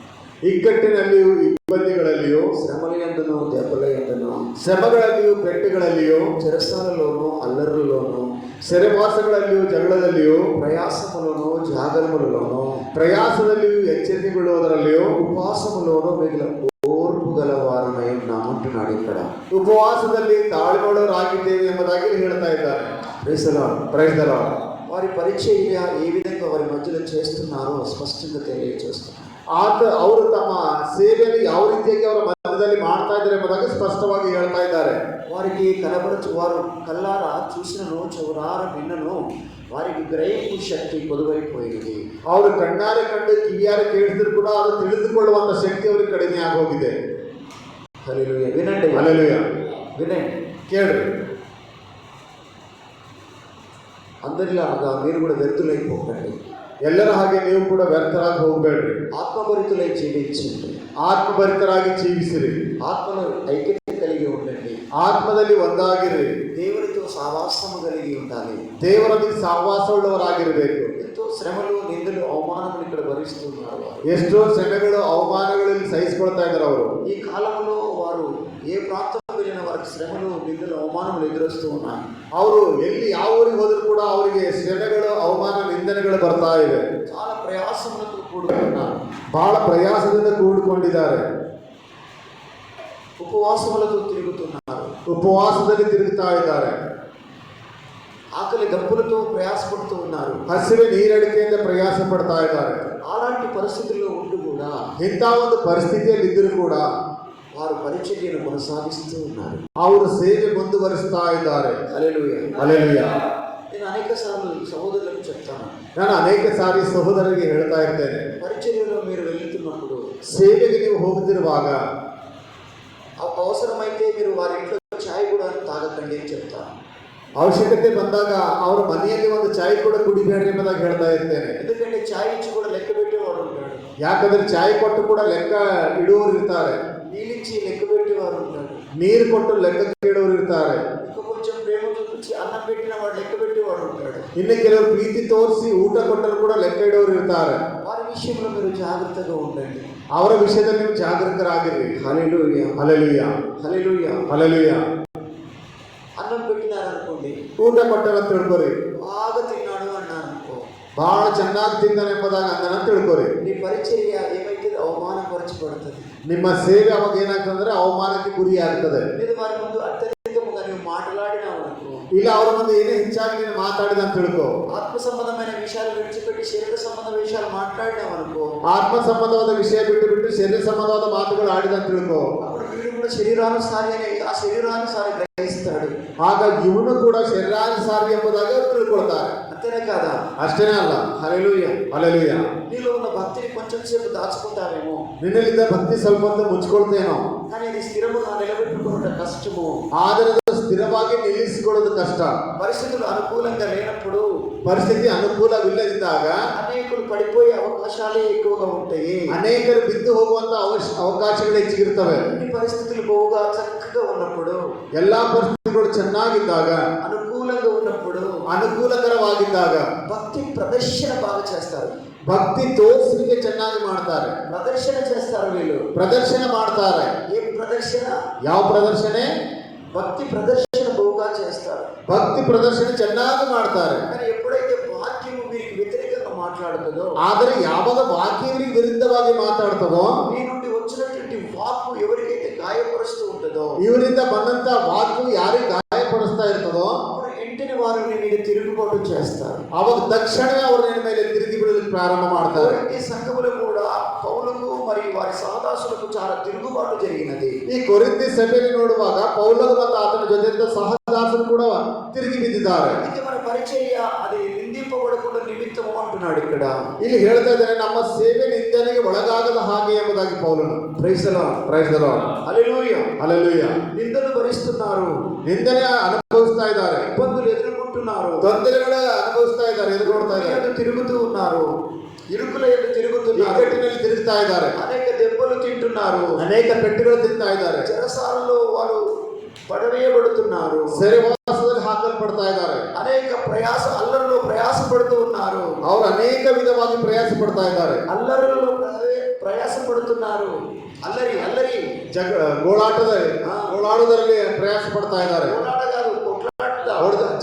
ಇಕ್ಕಟ್ಟಿನಲ್ಲಿಯೂ ಇಬ್ಬಂದಿಗಳಲ್ಲಿಯೂ, శ్రమల యందును దెబ్బల యందును, ಶ್ರಮಗಳಲ್ಲಿಯೂ ಪೆಟ್ಟುಗಳಲ್ಲಿಯೂ, చెరసాలలోను అల్లరులలోను, ಸೆರೆವಾಸಗಳಲ್ಲಿಯೂ ಜಗಳದಲ್ಲಿಯೂ, ప్రయాసములోను జాగరములలోను, ಪ್ರಯಾಸದಲ್ಲಿಯೂ ಎಚ್ಚರಿಕೆಗೊಳ್ಳುವುದರಲ್ಲಿಯೂ, ఉపవాసములోను మిగిలిన ఓర్పు గలవారమై ఉన్నామంటున్నాడు ఇక్కడ. ಉಪವಾಸದಲ್ಲಿ ತಾಳ್ಮೆಯುಳ್ಳವರಾಗಿದ್ದೇವೆ ಎಂಬುದಾಗಿ ಹೇಳ್ತಾ ಇದ್ದಾರೆ. Praise the lord. Praise the lord. వారి పరిచర్య ఏ విధంగా వారి మధ్యలో చేస్తున్నారో స్పష్టంగా తెలియజేస్తున్నారు. ಅವರು ತಮ್ಮ ಸೇವೆಯನ್ನು ಯಾವ ರೀತಿಯಾಗಿ ಅವರ ಮಧ್ಯದಲ್ಲಿ ಮಾಡ್ತಾ ಇದ್ದಾರೆ ಎಂಬುದಾಗಿ ಸ್ಪಷ್ಟವಾಗಿ ಹೇಳ್ತಾ ಇದ್ದಾರೆ. వారికి కనబడచ్చు, వారు కల్లారా చూసినను చెవులార విన్నను, వారికి గ్రహింపు శక్తి కొదువైపోయింది. ಅವರು ಕಣ್ಣಾರೆ ಕಂಡು ಕಿವಿಯಾರೆ ಕೇಳಿದ್ರು ಕೂಡ ಅದು ತಿಳಿದುಕೊಳ್ಳುವಂತ ಶಕ್ತಿ ಅವರಿಗೆ ಕಡಿಮೆ ಆಗೋಗಿದೆ. హల్లెలూయా. వినండి, ಹಲ್ಲೆಲೂಯಾ. వినండి, ಕೇಳ್ರಿ. అందరిలాగా మీరు కూడా వ్యర్థులైపోకండి. ಎಲ್ಲರ ಹಾಗೆ ನೀವು ಕೂಡ ವ್ಯರ್ಥರಾಗಿ ಹೋಗಬೇಡ್ರಿ. ఆత్మభరితులై జీవించండి, ಆತ್ಮಭರಿತರಾಗಿ ಜೀವಿಸಿರಿ, ఆత్మలో ఐక్యత కలిగి ఉండండి, ಆತ್ಮದಲ್ಲಿ ಒಂದಾಗಿರಿ, దేవునితో సహవాసము కలిగి ఉండాలి, ದೇವರೊಂದಿಗೆ ಸಹವಾಸವುಳ್ಳವರಾಗಿರಬೇಕು. ఎంతో శ్రమలు, నిందలు, అవమానములు ఇక్కడ భరిస్తున్నారు. ಎಷ್ಟೋ ಶ್ರಮೆಗಳು ಅವಮಾನಗಳಲ್ಲಿ ಸಹಿಸಿಕೊಳ್ತಾ ಇದ್ದಾರೆ ಅವರು. ఈ కాలంలో వారు ఏ ప్రాంతం వెళ్ళిన వారికి శ్రమలు, నిందలు, అవమానములు ఎదురొస్తూ ఉన్నాయి. ಅವರು ಎಲ್ಲಿ ಯಾವ ಊರಿಗೆ ಹೋದ್ರು ಕೂಡ ಅವರಿಗೆ ಶ್ರಮೆಗಳು, ಅವಮಾನ, ನಿಂದನೆಗಳು ಬರ್ತಾ ಇವೆ. చాలా ప్రయాసములతో కూడుకున్నారు, ಬಹಳ ಪ್ರಯಾಸದಿಂದ ಕೂಡಿಕೊಂಡಿದ್ದಾರೆ. ఉపవాసములతో తిరుగుతున్నారు, ಉಪವಾಸದಲ್ಲಿ ತಿರುಗುತ್ತಾ ಇದ್ದಾರೆ. ఆకలి దప్పులతో ప్రయాసపడుతూ ఉన్నారు, ಹಸಿವೆ ನೀರಡಿಕೆಯಿಂದ ಪ್ರಯಾಸ ಪಡ್ತಾ ಇದ್ದಾರೆ. అలాంటి పరిస్థితుల్లో ఉండి కూడా, ಇಂಥ ಒಂದು ಪರಿಸ್ಥಿತಿಯಲ್ಲಿ ಇದ್ದರೂ ಕೂಡ వారు పరిచర్యను కొనసాగిస్తూ ఉన్నారు. ಅವರು ಸೇವೆ ಮುಂದುವರಿಸ್ತಾ ಇದ್ದಾರೆ. హల్లెలూయా. ಹಲ್ಲೆಲೂಯಾ. నేను అనేక సార్లు సహోదరులకు చెప్తాను, ನಾನು ಅನೇಕ ಸಾರಿ ಸಹೋದರರಿಗೆ ಹೇಳ್ತಾ ಇರ್ತೇನೆ, పరిచర్యలో మీరు వెళ్తున్నప్పుడు ಸೇವೆಗೆ ನೀವು ಹೋಗುತ್ತಿರುವಾಗ అవసరమైతే మీరు వారి ఇంట్లో ఛాయ్ కూడా తాగకండి అని చెప్తాను. ಅವಶ್ಯಕತೆ ಬಂದಾಗ ಅವರ ಮನೆಯಲ್ಲಿ ಒಂದು ಚಾಯ್ ಕೂಡ ಕುಡಿಬೇಡ್ರಿ ಎಂಬುದಾಗಿ ಹೇಳ್ತಾ ಇರ್ತೇನೆ. ఎందుకంటే ఛాయ్ ఇచ్చి కూడా లెక్క పెట్టేవాడు ఉంటాడు, ಯಾಕಂದ್ರೆ ಚಾಯ್ ಕೊಟ್ಟು ಕೂಡ ಲೆಕ್ಕ ಇಡುವವರು ಇರ್ತಾರೆ, నీళ్ళిచ్చి లెక్క పెట్టేవాడు ఉంటాడు, ನೀರು ಕೊಟ್ಟು ಲೆಕ್ಕ ಇಡುವವರು ಇರ್ತಾರೆ, ఇంకా కొంచెం ప్రేమ చూపించి అన్నం పెట్టిన వాడు లెక్క పెట్టేవాడు ఉంటాడు. ಇನ್ನು ಕೆಲವರು ಪ್ರೀತಿ ತೋರಿಸಿ ಊಟ ಕೊಟ್ಟರು ಕೂಡ ಲೆಕ್ಕ ಇಡುವವರು ಇರ್ತಾರೆ. వారి విషయంలో మీరు జాగ్రత్తగా ఉండండి. ಅವರ ವಿಷಯದಲ್ಲಿ ನೀವು ಜಾಗರೂಕರಾಗಿರ್ರಿ. హల్లెలూయా, ಹಲ್ಲೆಲೂಯಾ, హల్లెలూయా. ಹಲ್ಲೆಲೂಯಾ. అన్నం పెట్టినారనుకోండి, ಊಟ ಕೊಟ್ಟರಂತ ತಿಳ್ಕೊರಿ, బాగా తిన్నాడు అన్నారు అనుకో, ಬಹಳ ಚೆನ್ನಾಗಿ ತಿಂದನೆಂಬುದಾಗಿ ಅಂದನಂತ ತಿಳ್ಕೊರಿ. నీ పరిచర్య ఏమైతే అవమానపరచబడుతుంది, ನಿಮ್ಮ ಸೇವೆ ಅವಾಗ ಏನಾಗ್ತಂದ್ರೆ ಅವಮಾನಕ್ಕೆ ಗುರಿ ಆಗ್ತದೆ. లేదు వారి ముందు అత్యధికముగా నువ్వు మాట్లాడినావు అనుకో, ಇಲ್ಲ ಅವರ ಮುಂದೆ ಏನೇ ಹೆಚ್ಚಾಗಿ ನೀನು ಮಾತಾಡಿದಂತ ತಿಳ್ಕೊ, ఆత్మ సంబంధమైన విషయాలు విడిచిపెట్టి శరీర సంబంధ విషయాలు మాట్లాడినావు అనుకో, ಆತ್ಮ ಸಂಬಂಧವಾದ ವಿಷಯ ಬಿಟ್ಟು ಶರೀರ ಸಂಬಂಧವಾದ ಮಾತುಗಳು ಆಡಿದಂತ ತಿಳ್ಕೊ, అప్పుడు వీడు కూడా శరీరానుసారి అనే ఆ శరీరానుసారి గ్రహిస్తాడు. ಆಗ ಇವನು ಕೂಡ ಶರೀರಾನುಸಾರಿ ಎಂಬುದಾಗಿ ಅವ್ರು ತಿಳ್ಕೊಳ್ತಾರೆ. అంతేనే కాదా? ಅಷ್ಟೇನೇ ಅಲ್ಲ. హల్లెలూయా. ಹಲ್ಲೆಲೂಯಾ. నీలో ఉన్న భక్తిని కొంచెం సేపు దాచుకుంటావేమో, ನಿನ್ನಲ್ಲಿದ್ದ ಭಕ್ತಿ ಸ್ವಲ್ಪ ಹೊತ್ತು ಮುಚ್ಕೊಳ್ತೇನೋ, కానీ ఇది స్థిరముగా నిలబెట్టుకున్న కష్టము. ಆದರೆ ಅದು ಸ್ಥಿರವಾಗಿ ನಿಲ್ಲಿಸಿಕೊಳ್ಳೋದು ಕಷ್ಟ. పరిస్థితులు అనుకూలంగా లేనప్పుడు ಪರಿಸ್ಥಿತಿ ಅನುಕೂಲವಿಲ್ಲದಿದ್ದಾಗ అనేకులు పడిపోయే అవకాశాలే ఎక్కువగా ఉంటాయి. ಅನೇಕರು ಬಿದ್ದು ಹೋಗುವಂತ ಅವಕಾಶಗಳು ಹೆಚ್ಚಿಗಿರ್ತವೆ. అన్ని పరిస్థితులు బాగా చక్కగా ఉన్నప్పుడు, ಎಲ್ಲಾ ಪರಿಸ್ಥಿತಿಗಳು ಚೆನ್ನಾಗಿದ್ದಾಗ, అనుకూలంగా ఉన్నప్పుడు ಅನುಕೂಲಕರವಾಗಿದ್ದಾಗ భక్తి ప్రదర్శన బాగా చేస్తారు. ಭಕ್ತಿ ತೋರಿಸಲಿಕ್ಕೆ ಚೆನ್ನಾಗಿ ಮಾಡ್ತಾರೆ, ప్రదర్శన చేస్తారు వీళ్ళు. ಪ್ರದರ್ಶನ ಮಾಡ್ತಾರೆ. ఏం ప్రదర్శన? ಯಾವ ಪ್ರದರ್ಶನೆ? భక్తి ప్రదర్శన బాగా చేస్తారు. ಭಕ್ತಿ ಪ್ರದರ್ಶನ ಚೆನ್ನಾಗಿ ಮಾಡ್ತಾರೆ. కానీ ఎప్పుడైతే వాక్యము వీరికి వ్యతిరేకంగా మాట్లాడుతుందో, ಆದರೆ ಯಾವಾಗ ವಾಕ್ಯವರಿಗೆ ವಿರುದ್ಧವಾಗಿ ಮಾತಾಡ್ತದೋ, మీ నుండి వచ్చినటువంటి వాక్కు ఎవరికైతే గాయపరుస్తూ ఉంటుందో, ಇವರಿಂದ ಬಂದಂತ ವಾಕ್ಯವು ಯಾರಿಗೆ ಗಾಯಪಡಿಸ್ತಾ ಇರ್ತದೋ, అప్పుడు వెంటనే వారు నీ మీద తిరుగుబాటు చేస్తారు. ಅವಾಗ ತಕ್ಷಣವೇ ಅವರು ನಿನ್ನ ಮೇಲೆ ತಿರುಗಿ ಬಿಡಲು ಪ್ರಾರಂಭ ಮಾಡ್ತಾರೆ. ఈ సంఘములో కూడా పౌలుకు మరియు వారి సహదాసులకు చాలా తిరుగుబాటు జరిగినది. ಈ ಕೊರಿಂಥಿ ಸಭೆಯಲ್ಲಿ ನೋಡುವಾಗ ಪೌಲನು ಮತ್ತು ಆತನ ಜೊತೆಯಿಂದ ಸಹದಾಸರು ಕೂಡ ತಿರುಗಿ ಬಿದ್ದಿದ್ದಾರೆ. అందుకే మన పరిచర్య అది నిందింపబడకుండా నిమిత్తము అంటున్నాడు ఇక్కడ. ಇಲ್ಲಿ ಹೇಳ್ತಾ ಇದ್ದಾರೆ, ನಮ್ಮ ಸೇವೆ ನಿಂದನೆಗೆ ಒಳಗಾಗದ ಹಾಗೆ ಎಂಬುದಾಗಿ ಪೌಲನು. Praise the lord, praise the lord, hallelujah. Hallelujah. నిందలు భరిస్తున్నారు, ನಿಂದನೆ ಅನುಭವಿಸ್ತಾ ಇದ್ದಾರೆ, ఇబ్బందులు ఎదుర్కొంటున్నారు, ತೊಂದರೆಗಳ ಅನುಭವಿಸ್ತಾ ಇದ್ದಾರೆ, ಎದುರ್ಕೊಳ್ತಾ ಇದ್ದಾರೆ, ఎదురు తిరుగుతూ ఉన్నారు, ఇరుకుల ఎదురు తిరుగుతున్నారు, ಇಕ್ಕಟ್ಟಿನಲ್ಲಿ ತಿರುಗ್ತಾ ಇದ್ದಾರೆ, అనేక దెబ్బలు తింటున్నారు, ಅನೇಕ ಪೆಟ್ಟುಗಳು ತಿಂತಾ ಇದ್ದಾರೆ, చెరసాలలో వారు పడవేయబడుతున్నారు, ಸೆರೆವಾಸದಲ್ಲಿ ಹಾಕಲ್ಪಡ್ತಾ ಇದ್ದಾರೆ, అనేక అల్లరిలో ప్రయాసపడుతూ ఉన్నారు, ಅವರು ಅನೇಕ ವಿಧವಾಗಿ ಪ್ರಯಾಸ ಪಡ್ತಾ ಇದ್ದಾರೆ, అల్లరిలో ప్రయాసపడుతున్నారు, అల్లరి ಗೋಳಾಡುವುದರಲ್ಲಿ ಪ್ರಯಾಸ ಪಡ್ತಾ ಇದ್ದಾರೆ, పోరాట కాదు, కొట్లాట,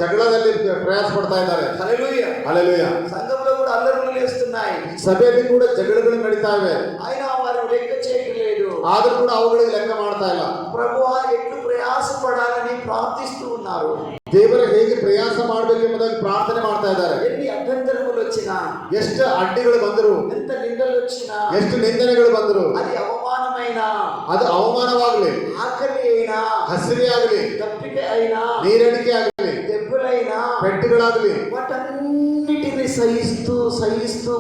ಜಗಳದಲ್ಲಿ ಪ್ರಯಾಸ ಪಡ್ತಾ ಇದ್ದಾರೆ. హల్లెలూయా. ಹಲ್ಲೆಲೂಯಾ. సంఘంలో కూడా అల్లరులు లేస్తున్నాయి, ಸಭೆಯಲ್ಲಿ ಕೂಡ ಜಗಳಗಳು ನಡೀತಾ ಇವೆ, ఆయన వారు లెక్క చేయట్లేదు. ಆದ್ರೂ ಕೂಡ ಅವುಗಳಿಗೆ ಲೆಕ್ಕ ಮಾಡ್ತಾ ಇಲ್ಲ. ప్రభువా ఎట్లు ప్రయాసపడాలని ప్రార్థిస్తూ ఉన్నారు. ದೇವರ ಹೇಗೆ ಪ್ರಯಾಸ ಮಾಡಬೇಕೆಂಬುದಾಗಿ ಪ್ರಾರ್ಥನೆ ಮಾಡ್ತಾ ಇದ್ದಾರೆ. ఎన్ని అభ్యంతరములు వచ్చినా, ಎಷ್ಟು ಅಡ್ಡಿಗಳು ಬಂದರು, ఎంత నిందలు వచ్చినా, ಎಷ್ಟು ನಿಂದನೆಗಳು ಬಂದರು, అది అవమానమైన, ಅದು ಅವಮಾನವಾಗಲಿ, ఆకలి అయినా, ಹಸಿವೆ ಆಗಲಿ, దప్పిక అయినా, ನೀರಡಿಕೆ ಆಗಲಿ, దెబ్బలైనా, ಪೆಟ್ಟುಗಳಾಗಲಿ, వాటన్నిటిని సహిస్తూ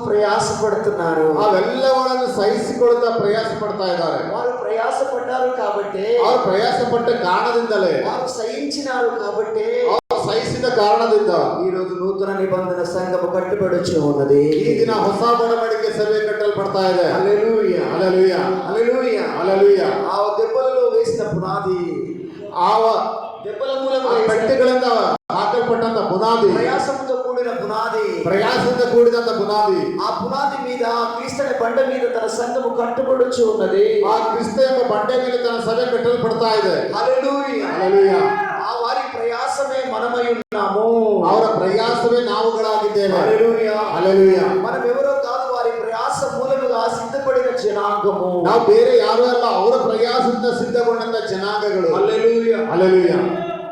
ప్రయాసపడుతున్నారు. ಅವೆಲ್ಲವನ್ನು ಸಹಿಸಿಕೊಳ್ತಾ ಪ್ರಯಾಸ ಪಡ್ತಾ ಇದ್ದಾರೆ. వారు ప్రయాసపడ్డారు కాబట్టి, ಅವರು ಪ್ರಯಾಸ ಪಟ್ಟ ಕಾರಣದಿಂದಲೇ, వారు సహించినారు కాబట్టి, ಅವರು ಸಹಿಸಿದ ಕಾರಣದಿಂದ ఈ రోజు నూతన నిబంధన సంఘము కట్టుబడి ఉన్నది. ಈ ದಿನ ಹೊಸ ಒಡಂಬಡಿಕೆ ಸಭೆ ಕಟ್ಟಲ್ಪಡ್ತಾ ಇದೆ. హల్లెలూయా, ಹಲ್ಲೆಲೂಯಾ, హల్లెలూయా, ಹಲ್ಲೆಲೂಯಾ. ఆ దెబ్బలలో వేసిన పునాది, ಆವ దెబ్బల మూలంగా ಪೆಟ್ಟುಗಳಿಂದ ಹಾಕಲ್ಪಟ್ಟಂತ ಬುನಾದಿ, ప్రయాసంతో కూడిన పునాది, ಪ್ರಯಾಸದಿಂದ ಕೂಡಿದಂತ ಬುನಾದಿ, ఆ పునాది మీద క్రీస్తుని బండ మీద తన సంఘము కట్టుబడి ఉన్నది. ಆ ಕ್ರಿಸ್ತ ಎಂಬ ಬಂಡೆ ಮೇಲೆ ತನ್ನ ಸಭೆ ಕಟ್ಟಲ್ಪಡ್ತಾ ಇದೆ. హల్లెలూయా, ಹಲ್ಲೆಲೂಯಾ. ఆ వారి ప్రయాసమే మనమై ఉన్నాము. ಅವರ ಪ್ರಯಾಸವೇ ನಾವುಗಳಾಗಿದ್ದೇವೆ. హల్లెలూయా, ಹಲ್ಲೆಲೂಯಾ. మనం ఎవరో కాదు, వారి ప్రయాస మూలముగా సిద్ధపడిన జనాంగము. ನಾವು ಬೇರೆ ಯಾರು ಅಲ್ಲ, ಅವರ ಪ್ರಯಾಸದಿಂದ ಸಿದ್ಧಗೊಂಡಂತ ಜನಾಂಗಗಳು. హల్లెలూయా, ಹಲ್ಲೆಲೂಯಾ.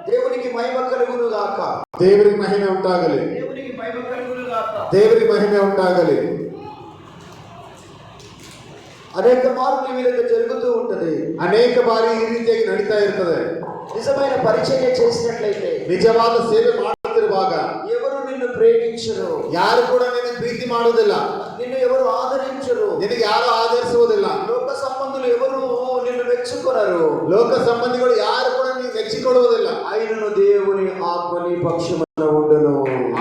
దేవునికి మహిమ కలుగును గాక, ದೇವರಿಗೆ ಮಹಿಮೆ ಉಂಟಾಗಲಿ, దేవునికి మహిమ కలుగును గాక. ದೇವರಿಗೆ ಮಹಿಮೆ ಉಂಟಾಗಲಿ. అనేక మార్లు ఈ విధంగా జరుగుతూ ఉంటది. ಅನೇಕ ಬಾರಿ ಈ ರೀತಿಯಾಗಿ ನಡೀತಾ ಇರ್ತದೆ. నిజమైన పరిచర్య చేసినట్లయితే, ನಿಜವಾದ ಸೇವೆ ಮಾಡುತ್ತಿರುವಾಗ ఎవరు ಪ್ರೀತಿಸರು, ಯಾರು ಕೂಡ ನಿನಗೆ ಪ್ರೀತಿ ಮಾಡುವುದಿಲ್ಲ, ನಿನ್ను ఎవరు ఆదరించరు, ನಿನಗೆ ಯಾರು ಆಧರಿಸುವುದಿಲ್ಲ, లోక సంబంధులు ఎవరు నిన్ను మెచ్చుకొనరు, ಲೋಕ ಸಂಬಂಧಿಗಳು ಯಾರು ಕೂಡ ನೀನು ಮೆಚ್ಚಿಕೊಳ್ಳುವುದಿಲ್ಲ. ఆయనను దేవుని ఆత్మ నీ పక్షమున ఉండును.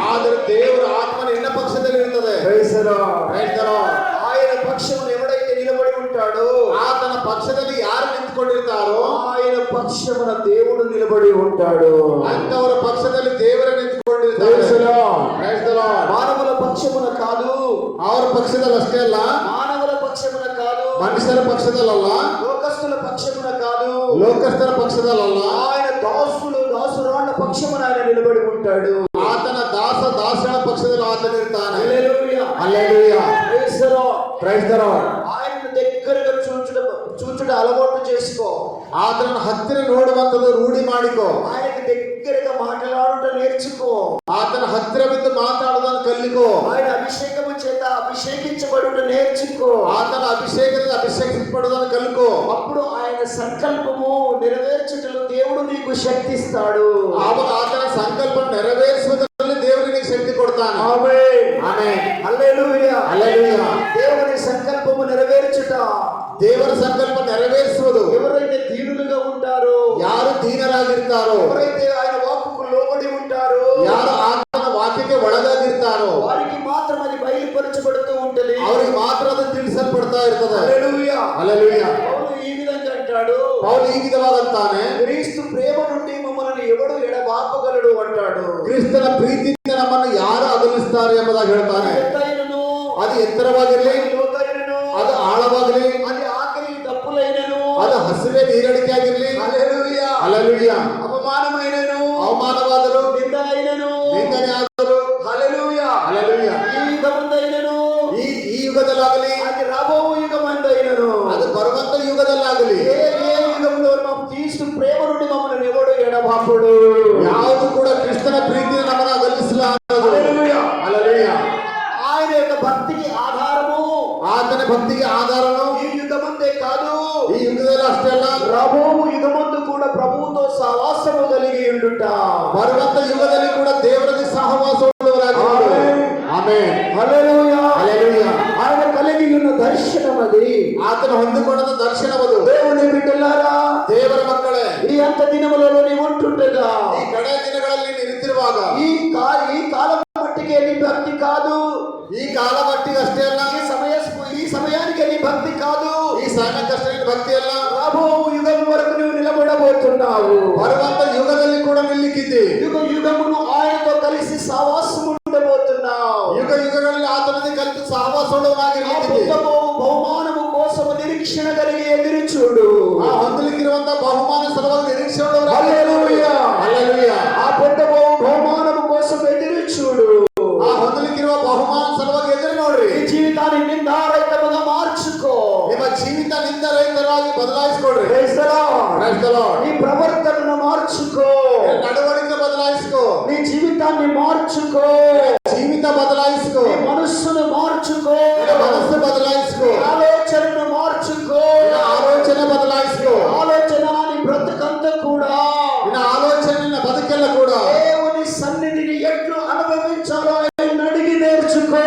ಆದರೆ ದೇವರ ಆತ್ಮ ನಿನ್ನ ಪಕ್ಷದಲ್ಲಿ ಇರುತ್ತದೆ. Praise the Lord. Praise the Lord. ఆయన పక్షమున ఎవడైతే నిలబడి ఉంటాడో, ಆತನ ಪಕ್ಷದಲ್ಲಿ ಯಾರು ನಿಂತುಕೊಂಡಿರ್ತಾರೋ ఆయన పక్షమున దేవుడు నిలబడి ఉంటాడు. ಅಂತವರ ಪಕ್ಷದಲ್ಲಿ ದೇವರ ನಿಂತುಕೊಂಡಿರ್ತಾರೆ. Praise the Lord. Praise the Lord. మానవుల పక్షమున కాదు, ಅವರ ಪಕ್ಷದಲ್ಲಿ ಅಷ್ಟೇ ಅಲ್ಲ, మానవుల పక్షమున కాదు, ಮನುಷ್ಯರ ಪಕ್ಷದಲ್ಲಲ್ಲ, లోకస్తుల పక్షమున కాదు, ಲೋಕಸ್ಥರ ಪಕ್ಷದಲ್ಲಲ್ಲ, ఆయన దాసురాళ్ళ పక్షమున ఆయన నిలబడి ఉంటాడు. ಆತನ ದಾಸರ ಪಕ್ಷದಲ್ಲಿ ಆತನಿರ್ತಾನೆ. హల్లెలూయా. Hallelujah. Praise the Lord. Praise the Lord. ఆయనను దగ్గరగా చూచుట అలవాటు చేసుకో. ಆತನ ಹತ್ತಿರ ನೋಡುವಂಥದ್ದು ರೂಢಿ ಮಾಡಿಕೋ. ఆయనకి దగ్గరగా మాట్లాడుట నేర్చుకో. ಆತನ ಹತ್ತಿರ ಬಿದ್ದು ಮಾತಾಡೋದನ್ನು ಕಲಿಕೋ. ఆయన అభిషేకము చేత అభిషేకించబడుట నేర్చుకో. ಆತನ ಅಭಿಷೇಕದಿಂದ ಅಭಿಷೇಕಿಸಲ್ಪಡುವುದನ್ನು ಕಲಿಕೋ. అప్పుడు ఆయన సంకల్పము నెరవేర్చుటలో దేవుడు నీకు శక్తి ఇస్తాడు. ಆವಾಗ ಆತನ ಸಂಕಲ್ಪ ನೆರವೇರಿಸುವುದರಲ್ಲಿ ದೇವರು ನಿನಗೆ ಶಕ್ತಿ ಕೊಡ್ತಾನೆ. ఆమేన్. ಆಮೆನ್. హల్లెలూయా. ಹಲ್ಲೆಲೂಯಾ. దేవుని సంకల్పము నెరవేర్చుట, ದೇವರ ಸಂಕಲ್ಪ ನೆರವೇರಿಸುವುದು. ఎవరైతే దీనులుగా ఉంటారో, ಯಾರು ದೀನರಾಗಿರ್ತಾರೋ, ఎవరైతే ఆయన వాక్కుకు లోబడి ఉంటారో, ಯಾರು ಆತನ ವಾಕ್ಯಕ್ಕೆ ಒಳಗಾಗಿರ್ತಾರೋ వారికి మాత్రం అది బయలుపరచబడుతూ ఉంటది. ಅವರಿಗೆ ಮಾತ್ರ ಅದು ತಿಳಿಸಲ್ಪಡ್ತಾ ಇರ್ತದೆ. హల్లెలూయా. ಹಲ್ಲೆಲೂಯಾ. పౌలు ఈ విధంగా అంటాడు, ಪೌಲ ಈ ವಿಧವಾದಂತಾನೆ, క్రీస్తు ప్రేమ నుండి మమ్మల్ని ఎవడు ఎడబాపగలడు అంటాడు. ಕ್ರಿಸ್ತನ ಪ್ರೀತಿಯಿಂದ ನಮ್ಮನ್ನು ಯಾರು ಅಗಲಿಸ್ತಾರೆ ಎಂಬುದಾಗಿ ಹೇಳ್ತಾನೆ. ఎత్తైనను, ಅದು ಎತ್ತರವಾಗಿರಲಿ, అది లోతైనను, ಅದು ಆಳವಾಗಲಿ, అది ఆకలి దప్పులైనను, ಅದು ಹಸಿವೆ ನೀರಡಿಕೆ ಆಗಿರಲಿ, హల్లెలూయా, ಹಲ್ಲೆಲೂಯಾ, అవమానమైనను, ಅವಮಾನವಾದರೂ, నింద అయినను, ನಿಂದನೆ ಆದರೂ, హల్లెలూయా, ಹಲ್ಲೆಲೂಯಾ, ఈ యుగమందైనను, ಈ ಯುಗದಲ್ಲಾಗಲಿ, అది రాబో యుగమందైనను, ಅದು ಬರುವಂತ ಯುಗದಲ್ಲಾಗಲಿ, ఏ యుగంలో క్రీస్తు ప్రేమ నుండి మమ్మల్ని ఎవడు ఎడబాపుడు. ಯಾವುದು ಕೂಡ ಕ್ರಿಸ್ತನ ಪ್ರೀತಿಯನ್ನು ನಮ್ಮನ್ನು ಅಗಲಿಸಲಾರದು. హల్లెలూయా. ಹಲ್ಲೆಲೂಯಾ. ఆయన యొక్క భక్తికి ఆధారము ಆತನ ಭಕ್ತಿಗೆ ಆಧಾರನು ఈ యుగమందే కాదు, ಈ ಯುಗದಲ್ಲಿ ಅಷ್ಟೇ ಅಲ್ಲ, రాబోవు యుగమందు కూడా ప్రభువుతో సహవాసము కలిగి ఉండుట. ಬರುವಂತ ಯುಗದಲ್ಲಿ ಕೂಡ ದೇವರಲ್ಲಿ ಸಹವಾಸ ಉಳ್ಳವರಾಗಿರುವರು. ಆಮೆನ್. హల్లెలూయా. ಹಲ್ಲೆಲೂಯಾ. ఆయన కలిగి ఉన్న దర్శనం అది. ಆತನ ಹೊಂದಿಕೊಂಡ ದರ್ಶನವದು. దేవుని బిడ్డలారా, ದೇವರ ಮಕ್ಕಳೇ, ఈ అంత దినములలో నీవు ఉంటుండగా, ಈ ಕಡೆ ದಿನಗಳಲ್ಲಿ ನೀವು ಇರುತ್ತಿರುವಾಗ, ఈ కాలం మట్టికి నీ భక్తి కాదు, ಈ ಕಾಲ ಮಟ್ಟಿಗೆ ಅಷ್ಟೇ ಅಲ್ಲ, ఈ సమయానికి నీ భక్తి కాదు, ಈ ಸಮಯಕ್ಕಷ್ಟೇ ನಿನ್ನ ಭಕ್ತಿ ಅಲ್ಲ, రాబో యుగం వరకు నువ్వు నిలబడబోతున్నావు. ಬರುವಂತ ಯುಗದಲ್ಲಿ ಕೂಡ ನಿಲ್ಲಿಕ್ಕಿದ್ದಿ. యుగమును ఆయనతో కలిసి సహవాసము ఉండబోతున్నావు. ಯುಗಗಳಲ್ಲಿ ಆತನದೇ ಕಲಿತು ಸಹವಾಸ ಉಳ್ಳವನಾಗಿರ್ಲಿಕ್ಕಿದ್ದಿ. బహుమానము కోసం నిరీక్షణ కలిగి ఎదురు చూడు. ಆ ಹೊಂದಲಿಕ್ಕಿರುವಂತ ಬಹುಮಾನ ಸಲುವಾಗಿ ನಿರೀಕ್ಷೆ ಉಳ್ಳವರಾಗಿ. హల్లెలూయా. ಹಲ್ಲೆಲೂಯಾ. ఆ పెద్ద బహుమానము కోసం ఎదురు చూడు. ಆ ಹೊಂದಲಿಕ್ಕಿರುವ ಬಹುಮಾನ ಸಲುವಾಗಿ ಎದುರು ನೋಡ್ರಿ. నీ జీవితాన్ని నిందారహితముగా మార్చుకో. ನಿಮ್ಮ ಜೀವಿತ ನಿಂದರಹಿತರಾಗಿ ಬದಲಾಯಿಸಿಕೊಡ್ರಿ. Praise the Lord. Praise the Lord. నీ ప్రవర్తనను మార్చుకో. ನಡವಳಿಕೆ ಬದಲಾಯಿಸಿಕೋ. నీ జీవితాన్ని మార్చుకో. ಜೀವಿತ ಬದಲಾಯಿಸಿಕೋ. నీ మనస్సును మార్చుకో. ಮನಸ್ಸು ಬದಲಾಯಿಸಿಕೋ. నీ ఆలోచనను మార్చుకో. ಆಲೋಚನೆ ಬದಲಾಯಿಸಿಕೋ. ఆలోచన నీ బ్రతుకంతా కూడా ನಿನ್ನ ಆಲೋಚನೆ ಬದುಕೆಲ್ಲ ಕೂಡ దేవుని సన్నిధిని ఎట్లు అనుభవించాలో ఆయన అడిగి నేర్చుకో.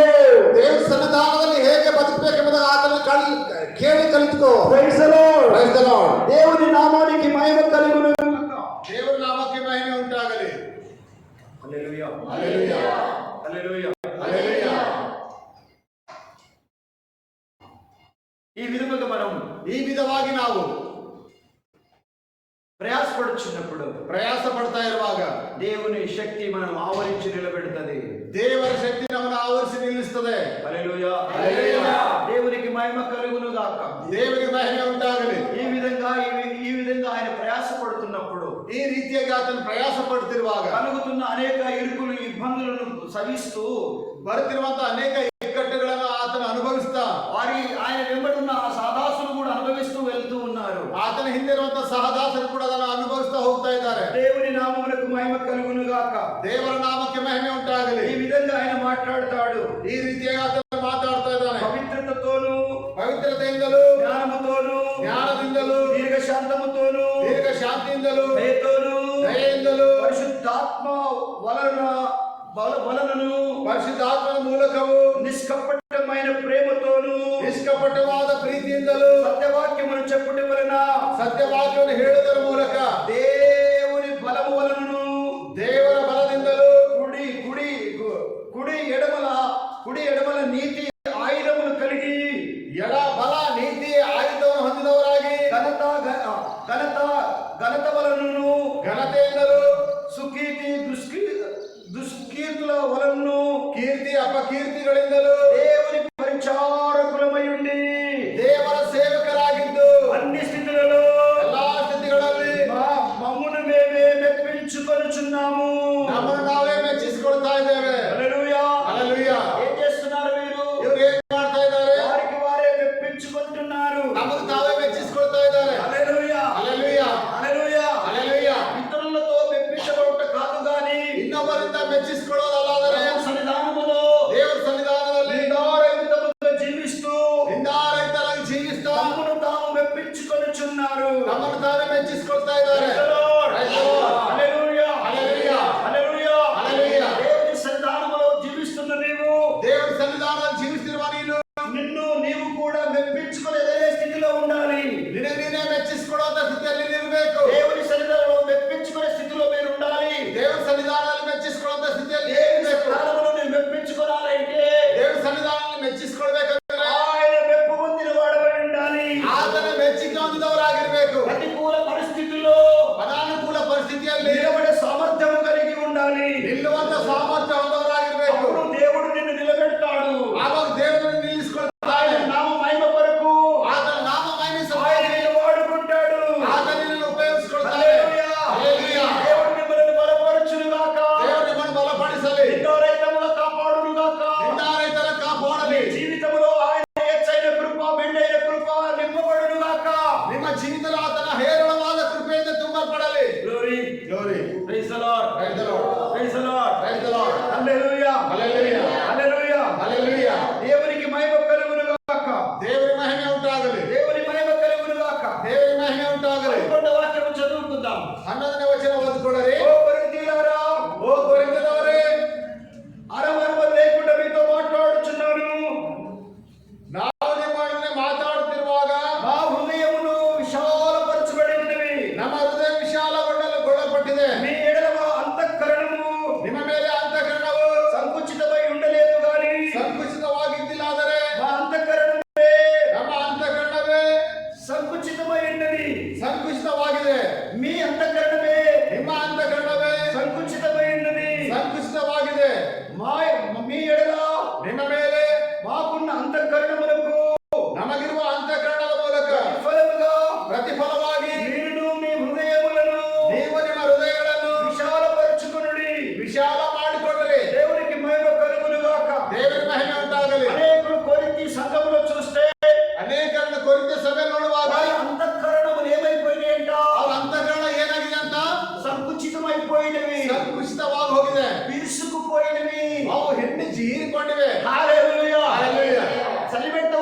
ದೇವರ ಸನ್ನಿಧಾನದಲ್ಲಿ ಹೇಗೆ ಬದುಕಬೇಕೆಂಬುದನ್ನು ಆತನ ಕೇಳಿ ಕಲಿತುಕೋ. Praise the Lord. Praise the Lord. దేవుని నామానికి మహిమ కలుగును. ದೇವರ ನಾಮಕ್ಕೆ ಮಹಿಮೆ ಉಂಟಾಗಲಿ. హల్లెలూయా. ಹಲ್ಲೆಲೂಯಾ. హల్లెలూయా. ಹಲ್ಲೆಲೂಯಾ. ఈ విధముగా మనం ಈ ವಿಧವಾಗಿ ನಾವು ప్రయాసపడుచున్నప్పుడు, ಪ್ರಯಾಸ ಪಡ್ತಾ ಇರುವಾಗ దేవుని శక్తి మనం ఆవరించి నిలబెడుతుంది. ದೇವರ ಶಕ್ತಿ ನಮ್ಮನ್ನು ಆವರಿಸಿ ನಿಲ್ಲಿಸುತ್ತದೆ. హల్లెలూయా. హల్లెలూయా. దేవునికి మహిమ కలుగును గాక. ದೇವರಿಗೆ ಮಹಿಮೆ ಉಂಟಾಗಲಿ. ఈ విధంగా ఆయన ప్రయాసపడుతున్నప్పుడు, ಈ ರೀತಿಯಾಗಿ ಆತನು ಪ್ರಯಾಸ ಪಡ್ತಿರುವಾಗ కలుగుతున్న అనేక ఇరుకులు ఇబ్బందులను సవిస్తూ ಬರುತ್ತಿರುವಂತಹ ಅನೇಕ ಇಕ್ಕಟ್ಟುಗಳನ್ನು ಆತನು ಅನುಭವಿಸ್ತಾ ఆయన వెంబడున్న ఆ సాదాసులు కూడా అనుభవిస్తూ వెళ్తూ ఉన్నారు. ಆತನ ಹಿಂದೆ ಇರುವಂತಹ ಸಹದಾಸರು ಕೂಡ ಅದನ್ನು ಅನುಭವಿಸ್ತಾ ಹೋಗ್ತಾ ಇದ್ದಾರೆ. దేవుని నామమునకు మహిమ కలుగును గాక. ದೇವರ ನಾಮಕ್ಕೆ ಮಹಿಮೆ ಉಂಟಾಗಲಿ. ఈ విధంగా ఆయన మాట్లాడతాడు. ಈ ರೀತಿಯಾಗಿ ಆತನು ಮಾತಾಡ್ತಾ ಇದ್ದಾನೆ. పవిత్రతతోను, ಪವಿತ್ರತೆಯಿಂದಲೂ, జ్ఞానముతోను, ಜ್ಞಾನದಿಂದಲೂ, దీర్ఘశాంతముతోను, ದೀರ್ಘ ಶಾಂತಿಯಿಂದಲೂ, దయతోను, ದಯೆಯಿಂದಲೂ, పరిశుద్ధాత్మ వలనను ಮೂಲಕವೂ నిష్కపటమైన ప్రేమతోను ನಿಷ್ಕಪಟವಾದ ಪ್ರೀತಿಯಿಂದಲೂ సత్యవాక్యమును చెప్పుట వలన ಸತ್ಯವಾಕ್ಯವನ್ನು ಹೇಳುವುದರ ಮೂಲಕ దేవుని బలము వలనను ದೇವರ ಬಲದಿಂದಲೂ కుడి ఎడమల నీతి ఆయుధములు కలిగి ಎಡ ಬಲ ನೀತಿ ಆಯುಧವನ್ನು ಹೊಂದಿದವರಾಗಿ ఘనత వలనను ಘನತೆಯಿಂದಲೂ సుకీర్తి దుష్కీర్తుల వలనను ಕೀರ್ತಿ ಅಪಕೀರ್ತಿಗಳಿಂದಲೂ దేవుని పరిచారకులమై ఉండి ದೇವರ ಸೇವಕರಾಗಿದ್ದು అన్ని స్థితులలో ಎಲ್ಲಾ ಸ್ಥಿತಿಗಳಲ್ಲಿ మమ్మును మేమే మెప్పించుకొనుచున్నాము. ನಮ್ಮನ್ನು ನಾವೇ ಮೆಚ್ಚಿಸಿಕೊಳ್ತಾ ಇದ್ದೇವೆ. హల్లెలూయా. ಹಲ್ಲೆಲೂಯಾ. ఏం చేస్తున్నారు వీరు? ಇವರು ಏನ್ ಮಾಡ್ತಾ ಇದ್ದಾರೆ? వారికి వారే మెప్పించుకుంటున్నారు. ನಮಗೆ ತಾವೇ ಮೆಚ್ಚಿಸಿಕೊಳ್ತಾ ಇದ್ದಾರೆ. హల్లెలూయా. ಹಲ್ಲೆಲೂಯಾ. హల్లెలూయా. ಹಲ್ಲೆಲೂಯಾ. ఇతరులతో మెప్పించబడుట కాదు గాని ಇನ್ನೊಬ್ಬರಿಂದ ಮೆಚ್ಚಿಸಿಕೊಳ್ಳೋದಲ್ಲಾದರೆ దేవుని సన్నిధానములో ದೇವರ ಸನ್ನಿಧಾನದಲ್ಲಿ నిందారహితముగా జీవిస్తూ ನಿಂದಾರಹಿತರಾಗಿ ಜೀವಿಸ್ತಾ తమను తాము మెప్పించుకొనుచున్నారు. ನಮ್ಮನ್ನು ತಾವೇ ಮೆಚ್ಚಿಸಿಕೊಳ್ತಾ ಇದ್ದಾರೆ. Praise the Lord. Praise the Lord. హల్లెలూయా. హల్లెలూయా. హల్లెలూయా. హల్లెలూయా. దేవుని సన్నిధానములో జీవిస్తున్న నీవు ದೇವರ ಸನ್ನಿಧಾನದಲ್ಲಿ ಜೀವಿಸ್ತಿರುವ నీవు కూడా మెప్పించుకునే స్థితిలో ఉండాలి. ನಿನಗೆ ನೀನೇ ಮೆಚ್ಚಿಸಿಕೊಳ್ಳುವಂತ ಸ್ಥಿತಿಯಲ್ಲಿ ನಿಲ್ಲಬೇಕು. దేవుని సన్నిధానంలో మెప్పించుకునే స్థితిలో మీరు ఉండాలి. ದೇವರ ಸನ್ನಿಧಾನದಲ್ಲಿ ಮೆಚ್ಚಿಸಿಕೊಳ್ಳುವಂತ ಸ್ಥಿತಿಯಲ್ಲಿ దేవుని ಇರಬೇಕು. సన్నిధానంలో నేను మెప్పించుకోవాలంటే ದೇವರ ಸನ್ನಿಧಾನದಲ್ಲಿ ಮೆಚ್ಚಿಸಿಕೊಳ್ಬೇಕಂದ್ರೆ ఆయన మెప్పు పొందిన వాడవై ఉండాలి. ಆತನ ಮೆಚ್ಚಿಕೆ ಹೊಂದಿದವರಾಗಿರ್ಬೇಕು. ప్రతికూల పరిస్థితుల్లో ಅನಾನುಕೂಲ ಪರಿಸ್ಥಿತಿಯಲ್ಲಿ నిలబడే సామర్థ్యం కలిగి ఉండాలి. ನಿಲ್ಲುವಂತ ಸಾಮರ್ಥ್ಯ ಹೊಂದವರಾಗಿರ್ಬೇಕು. అప్పుడు దేవుడు నిన్ను నిలబెడతాడు. ಆವಾಗ ದೇವರನ್ನು ನಿಲ್ಲಿಸಿಕೊಳ್ತಾನೆ. ఆయన నామ మహిమ కొరకు ಆತನ ನಾಮ ಮಹಿಮಿಸುವ ఆయన నిన్ను వాడుకుంటాడు. ಆತನನ್ನು ಉಪಯೋಗಿಸಿಕೊಳ್ತಾನೆ. హల్లెలూయా. ಹಲ್ಲೆಲೂಯಾ. దేవుడు మిమ్మల్ని బలపరచును గాక. ದೇವರು ನಿಮ್ಮನ್ನು ಬಲಪಡಿಸಲಿ. నిందారహితముగా కాపాడును గాక. ನಿಂದಾರಹಿತರ ಕಾಪಾಡಲಿ. జీవితంలో ఆయన ಹೆಚ್ಚైన కృప మెండైన కృప నింపబడును గాక. ನಿಮ್ಮ ಜೀವಿತದಲ್ಲಿ ಆತನ ಹೇರಳವಾದ ಕೃಪೆಯಿಂದ ತುಂಬಲ್ಪಡಲಿ. Glory. Glory. Praise the Lord. Praise the Lord. Praise the Lord. Praise the Lord. Hallelujah. Hallelujah. Hallelujah. Hallelujah. దేవునికి మహిమ కలుగును గాక. ದೇವರ ಮಹಿಮೆ ಉಂಟಾಗಲಿ. దేవుని మహిమ కలుగును గాక. ದೇವರ ಮಹಿಮೆ ಉಂಟಾಗಲಿ. కొండ వాక్యం చదువుకుందాం. 11ನೇ ವಚನ ಓದಿಕೊಳ್ಳರಿ. ఓ కొరింథీయులారా, ಓ ಕೊರಿಂಥದವರೇ, అరమరమ లేకుండా మీతో మాట్లాడుచున్నాను. ನಾವು ನಿಮ್ಮೊಡನೆ ಮಾತಾಡುತ್ತಿರುವಾಗ మా హృదయమును విశాలపరచబడి ఉన్నవి. ನಮ್ಮ ಹೃದಯ ವಿಶಾಲಗೊಳ್ಳಲ್ಪಟ್ಟಿದೆ. మీ ఎడల మా అంతఃకరణము ನಿಮ್ಮ ಮೇಲೆ ಅಂತಃಕರಣವು సంకుచితమై ఉండలేదు గాని ಸಂಕುಚಿತವಾಗಿದ್ದಿಲ್ಲಾದರೆ మా అంతఃకరణమే ನಮ್ಮ ಅಂತಃಕರಣವೇ సంకుచితమై ఉన్నది. ಸಂಕುಚಿತವಾಗಿದೆ. మీ అంతఃకరణమే ನಿಮ್ಮ ಅಂತಃಕರಣವೇ సంకుచితమై ఉన్నది. ಸಂಕುಚಿತವಾಗಿದೆ. మీ ఎడల ನಿಮ್ಮ ಮೇಲೆ మాకున్న అంతఃకరణములకు ನಮಗಿರುವ ಅಂತಃಕರಣದ ಮೂಲಕ ಪ್ರತಿಫಲವಾಗಿ మీరును మీ హృదయములను ನೀವು ನಿಮ್ಮ ಹೃದಯಗಳನ್ನು విశాలపరచుకొనుడి. ವಿಶಾಲ ಮಾಡಿಕೊಳ್ಳಲಿ. దేవునికి మహిమ కలుగును గాక. ದೇವರ ಮಹಿಮೆ ಉಂಟಾಗಲಿ. అనేకులు కొరింథీ సంఘములో చూస్తే ಅನೇಕರನ್ನು ಕೊರಿಂಥ ಸಭೆ ನೋಡುವಾಗ వారి అంతఃకరణములు ఏమైపోయినాయంట? ಅವ್ರ ಅಂತಃಕರಣ ಏನಾಗಿದೆ ಅಂತ సంకుచితమైపోయినవి, ಸಂಕುಚಿತವಾಗಿ ಹೋಗಿದೆ. బిరుసుకుపోయినవి. ಅವು ಹೆಣ್ಣು ಜೀರಿಕೊಂಡಿವೆ. హల్లెలూయా. హల్లెలూయా. చలిపెడతా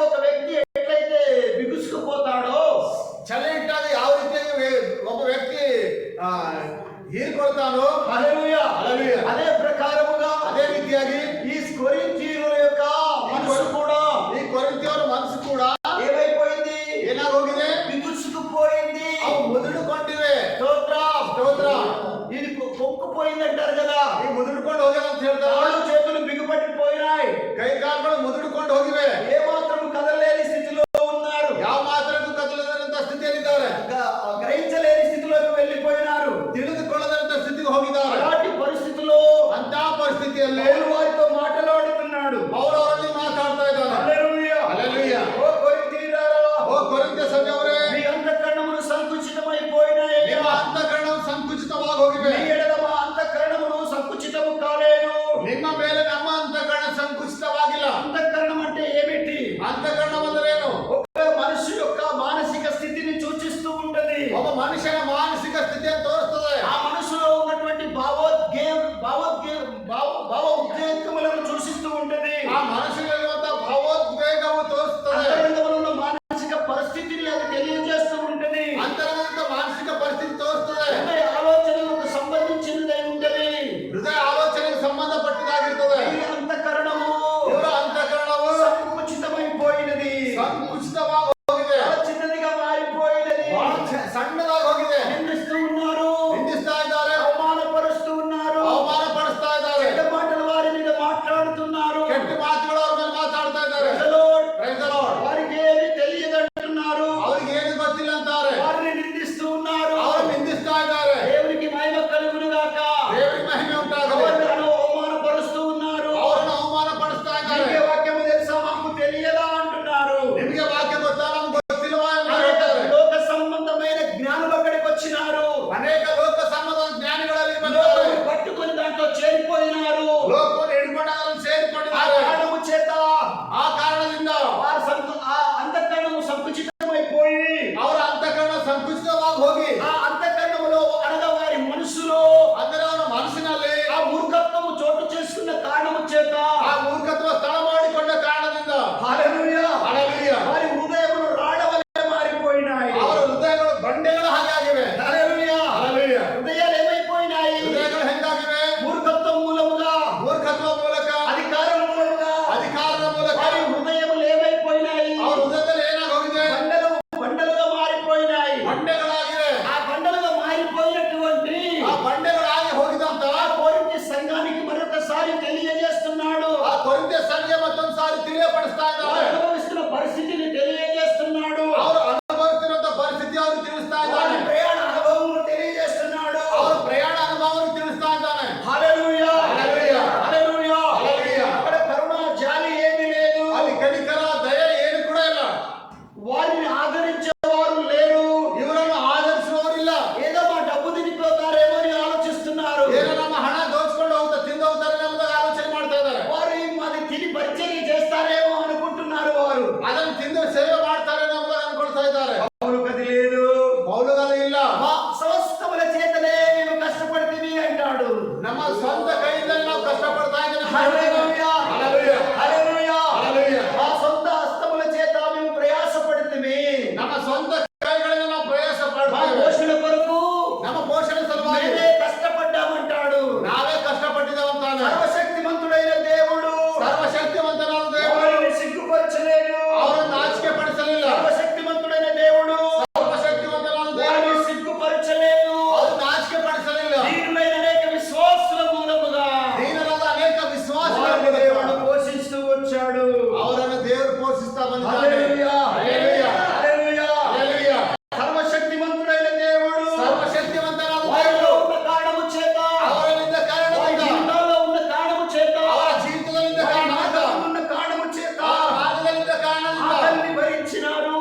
ప్రవచిస్తా ಬಂದಿದ್ದಾನೆ. హల్లెలూయా హల్లెలూయా. హల్లెలూయా. హల్లెలూయా. సర్వశక్తిమంతుడైన దేవుడు సర్వశక్తివంతనాದ వారిలో ದೇವರು ఉన్న కారణము చేత ಅವರಲ್ಲಿದ್ದ వారి ಕಾರಣದಿಂದ జీవితాల్లో ఉన్న కారణము చేత ಅವರ ಜೀವಿತದಲ್ಲಿದ್ದ వారి ಕಾರಣದಿಂದ మార్గంలో ఉన్న కారణము చేత ಮಾರ್ಗದಲ್ಲಿದ್ದ ಕಾರಣದಿಂದ ఆకలిని భరించినారు,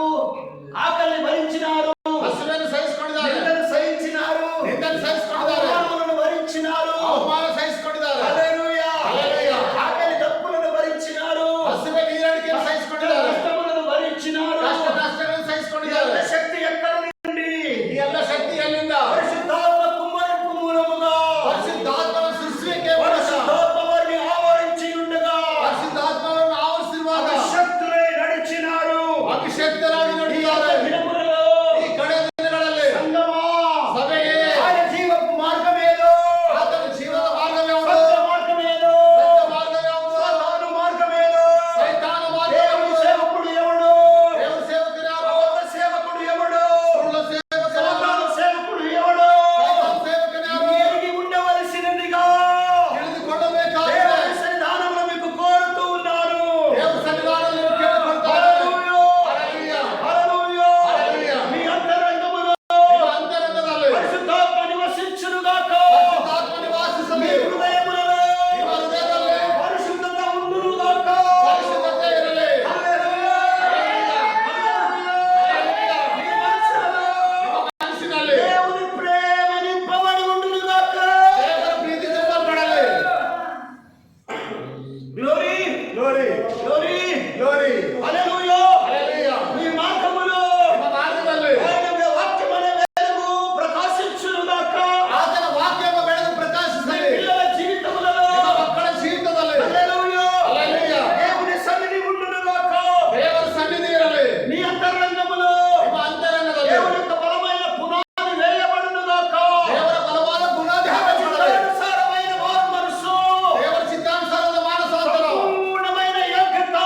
ఆకలిని భరించినారు, ಹಸಿವೆಯನ್ನು ಸಹಿಸಿಕೊಂಡಿದ್ದಾರೆ, నిందను సహించినారు, ನಿಂದನ್ನು ಸಹಿಸಿಕೊಂಡಿದ್ದಾರೆ, అవమానములను భరించినారు. ಅವಮಾನ ಸಹಿಸಿಕೊಂಡಿದ್ದಾರೆ. హల్లెలూయా. హల్లెలూయా. ఆకలి దప్పులను భరించినారు, ಹಸಿವೆ ನೀರಡಿಕೆಯನ್ನು ಸಹಿಸಿಕೊಂಡಿದ್ದಾರೆ, కష్టములను భరించినారు. ಕಷ್ಟ ನಷ್ಟಗಳನ್ನು ఈ ಸಹಿಸಿಕೊಂಡಿದ್ದಾರೆ. ಎಲ್ಲ ಶಕ್ತಿ ఎక్కడ నుండి? ಈ ಎಲ್ಲ ಶಕ್ತಿ ಎಲ್ಲಿಂದ? పరిశుద్ధాత్మ కుమ్మరింపు మూలముగా ಪರಿಶುದ್ಧಾತ್ಮನ ಸೃಷ್ಟಿಗೆ ಮೂಲಕ పరిశుద్ధాత్మ వారిని ఆవరించి ఉండగా ಪರಿಶುದ್ಧಾತ್ಮವನ್ನು ಆವರಿಸಿರುವಾಗ శక్తులై నడిచినారు. ಅಭಿಷೇಕ್ತರಾಗಿ ఈ ನಡೆದಿದ್ದಾರೆ. దినములలో ಈ ಕಡೆ ದಿನಗಳಲ್ಲಿ సంగమా, ಸಭೆಗೆ ఆయన జీవపు మార్గమేదో, ಆತನ ಜೀವನದ ಮಾರ್ಗವೇ ಯಾವುದು? సత్య మార్గమేదో, ಸತ್ಯ ಮಾರ್ಗವೇ ಯಾವುದು? సాతాను మార్గమేదో. ಸೈತಾನ ಮಾರ್ಗ దేవుని ಯಾವುದು? సేవకుడు ఎవడు? ದೇವರ ಸೇವಕರು ಯಾರು? అబద్ధ సేవకుడు ఎవడు? ಸುಳ್ಳು ಸೇವಕರು ಯಾರು? సాతాను సేవకుడు ఎవడు? ಸೈತಾನ ಸೇವಕರು ಯಾರು? ఎరిగి ఉండవలసినదిగా ತಿಳಿದುಕೊಳ್ಳಬೇಕಾಗಿದೆ. దేవుని సన్నిధానంలో మీకు కోరుతూ ఉన్నాను. ದೇವರ ಸನ್ನಿಧಾನದಲ್ಲಿ ನೀವು ಕೇಳಿಕೊಳ್ತಾರೆ. హల్లెలూయా. హల్లెలూయా. హల్లెలూయా. హల్లెలూయా. మీ అంతరంగములో ನಿಮ್ಮ ಅಂತರಂಗದಲ್ಲಿ పరిశుద్ధాత్మ నివసించునుగాక. ಪರಿಶುದ್ಧಾತ್ಮ మీ ನಿವಾಸಿಸಲಿ. హృదయములలో ನಿಮ್ಮ ಹೃದಯದಲ್ಲಿ పరిశుద్ధత ఉండునుగాక. ಪರಿಶುದ್ಧತೆ ಇರಲಿ. హల్లెలూయా. హల్లెలూయా. మీ మనసులలో ಮನಸ್ಸಿನಲ್ಲಿ దేవుని ప్రేమ నింపబడి ఉండునుగాక. ದೇವರ ಪ್ರೀತಿ ತುಂಬಲ್ಪಡಲಿ. Glory, glory, glory. Glory. Hallelujah. Hallelujah. మీ మార్గములో ನಿಮ್ಮ ಮಾರ್ಗದಲ್ಲಿ ఆయన వాక్యమనే వెలుగు ప్రకాశించునుగాక. ಆತನ ವಾಕ್ಯವು ಬೆಳೆದು మీ ಪ್ರಕಾಶಿಸಲಿ. పిల్లల జీవితములలో ನಿಮ್ಮ ಮಕ್ಕಳ ಜೀವಿತದಲ್ಲಿ హల్లెలూయా. హల్లెలూయా. దేవుని సన్నిధి ఉండునుగాక. ದೇವರ ಸನ್ನಿಧಿ ಇರಲಿ. మీ అంతరంగములో ನಿಮ್ಮ ಅಂತರಂಗದಲ್ಲಿ దేవుని యొక్క బలమైన పునాది వేయబడునుగాక. ದೇವರ ಬಲವಾದ ಬುನಾದಿ దేవ ಹಾಕಲ್ಪಡಲಿ. చిత్తానుసారమైన మారు మనసు, ದೇವರ ಚಿತ್ತಾನುಸಾರದ ಮಾನಸಾಂತರ, సంపూర్ణమైన యోగ్యత,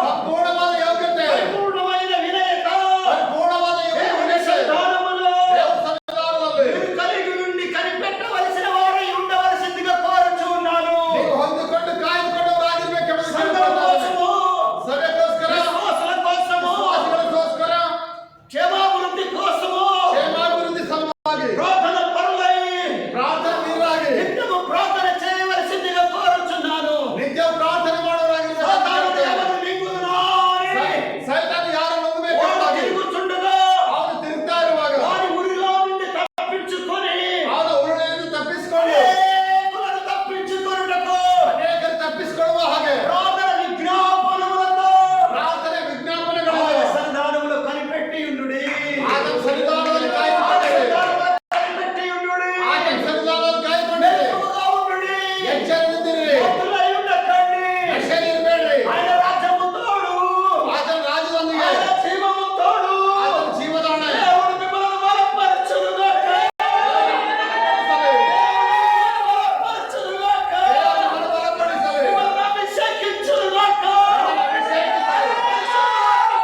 ಸಂಪೂರ್ಣವಾದ ಯೋಗ್ಯತೆ, పరిపూర్ణమైన వినయత ಪರಿಪೂರ್ಣವಾದ దేవుని ಯೋಗ್ಯತೆ సన్నిధానములో ದೇವರ ಸನ್ನಿಧಾನದಲ್ಲಿ మీరు కలిగి ఉండి కనిపెట్టవలసిన వారై ఉండవలసిందిగా కోరుచు ఉన్నాను. ನೀವು ಹೊಂದಿಕೊಂಡು ಕಾಯ್ದುಕೊಂಡವರಾಗಿರ್ಬೇಕೆಂಬುದು సంఘం ಕೇಳಿಕೊಳ್ಳುತ್ತೇನೆ. కోసము, ಸಭೆಗೋಸ್ಕರ, విశ్వాసుల కోసము, ವಿಶ್ವಾಸಿಗಳಿಗೋಸ್ಕರ, క్షేమాభివృద్ధి కోసము ಕ್ಷೇಮಾಭಿವೃದ್ಧಿ ಸಲುವಾಗಿ ప్రార్థన పరులై ಪ್ರಾರ್ಥನೀಯರಾಗಿ నిత్యము ప్రార్థన చేయవలసిందిగా కోరుచున్నాను. ನಿತ್ಯ ಪ್ರಾರ್ಥನೆ ಮಾಡುವವರಾಗಿರ್ಬೇಕು. సాతాను ఎవరు మింగుదునాని ಸೈತಾನ ಯಾರನ್ನು వాడు ನಂಬಬೇಕಾಗಿ తిరుగుచుండగా ಅವನು ತಿರುಗ್ತಾ ಇರುವಾಗ వారి ఉరిలో నుండి తప్పించుకొని ಅವನ ಉರುಳೆಯನ್ನು ತಪ್ಪಿಸಿಕೊಂಡು అనేకులను తప్పించుకొనుటకు ಅನೇಕರು ತಪ್ಪಿಸಿಕೊಳ್ಳುವ ಹಾಗೆ ప్రార్థన విజ్ఞాపనములతో ಪ್ರಾರ್ಥನೆ ఆయన ವಿಜ್ಞಾಪನೆಗಳಲ್ಲಿ సన్నిధానములో కనిపెట్టి ఉండుడి. ಆತನ ಸನ್ನಿಧಾನದಲ್ಲಿ ಕಾಯ್ದುಕೊಂಡಿರಿ. సన్నిధానములో కనిపెట్టి ఉండుడి. ಆತನ ಸನ್ನಿಧಾನದಲ್ಲಿ ಕಾಯ್ದುಕೊಂಡಿರಿ. మెలకువగా ఉండుడి. ಎಚ್ಚರದಿಂದಿರಿ. భక్తులై ఉండకండి. ಎಚ್ಚರಿರಬೇಡ್ರಿ. ఆయన రాజ్యము తోడు, ಆತನ ರಾಜ್ಯದೊಂದಿಗೆ ఆయన జీవము తోడు. ಆತನ ಜೀವದಾಣ దేవుడు మిమ్మల్ని బలపరచునుగాక. బలపరచునుగాక. ಬಲಪಡಿಸಲಿ. మిమ్మల్ని అభిషేకించునుగాక.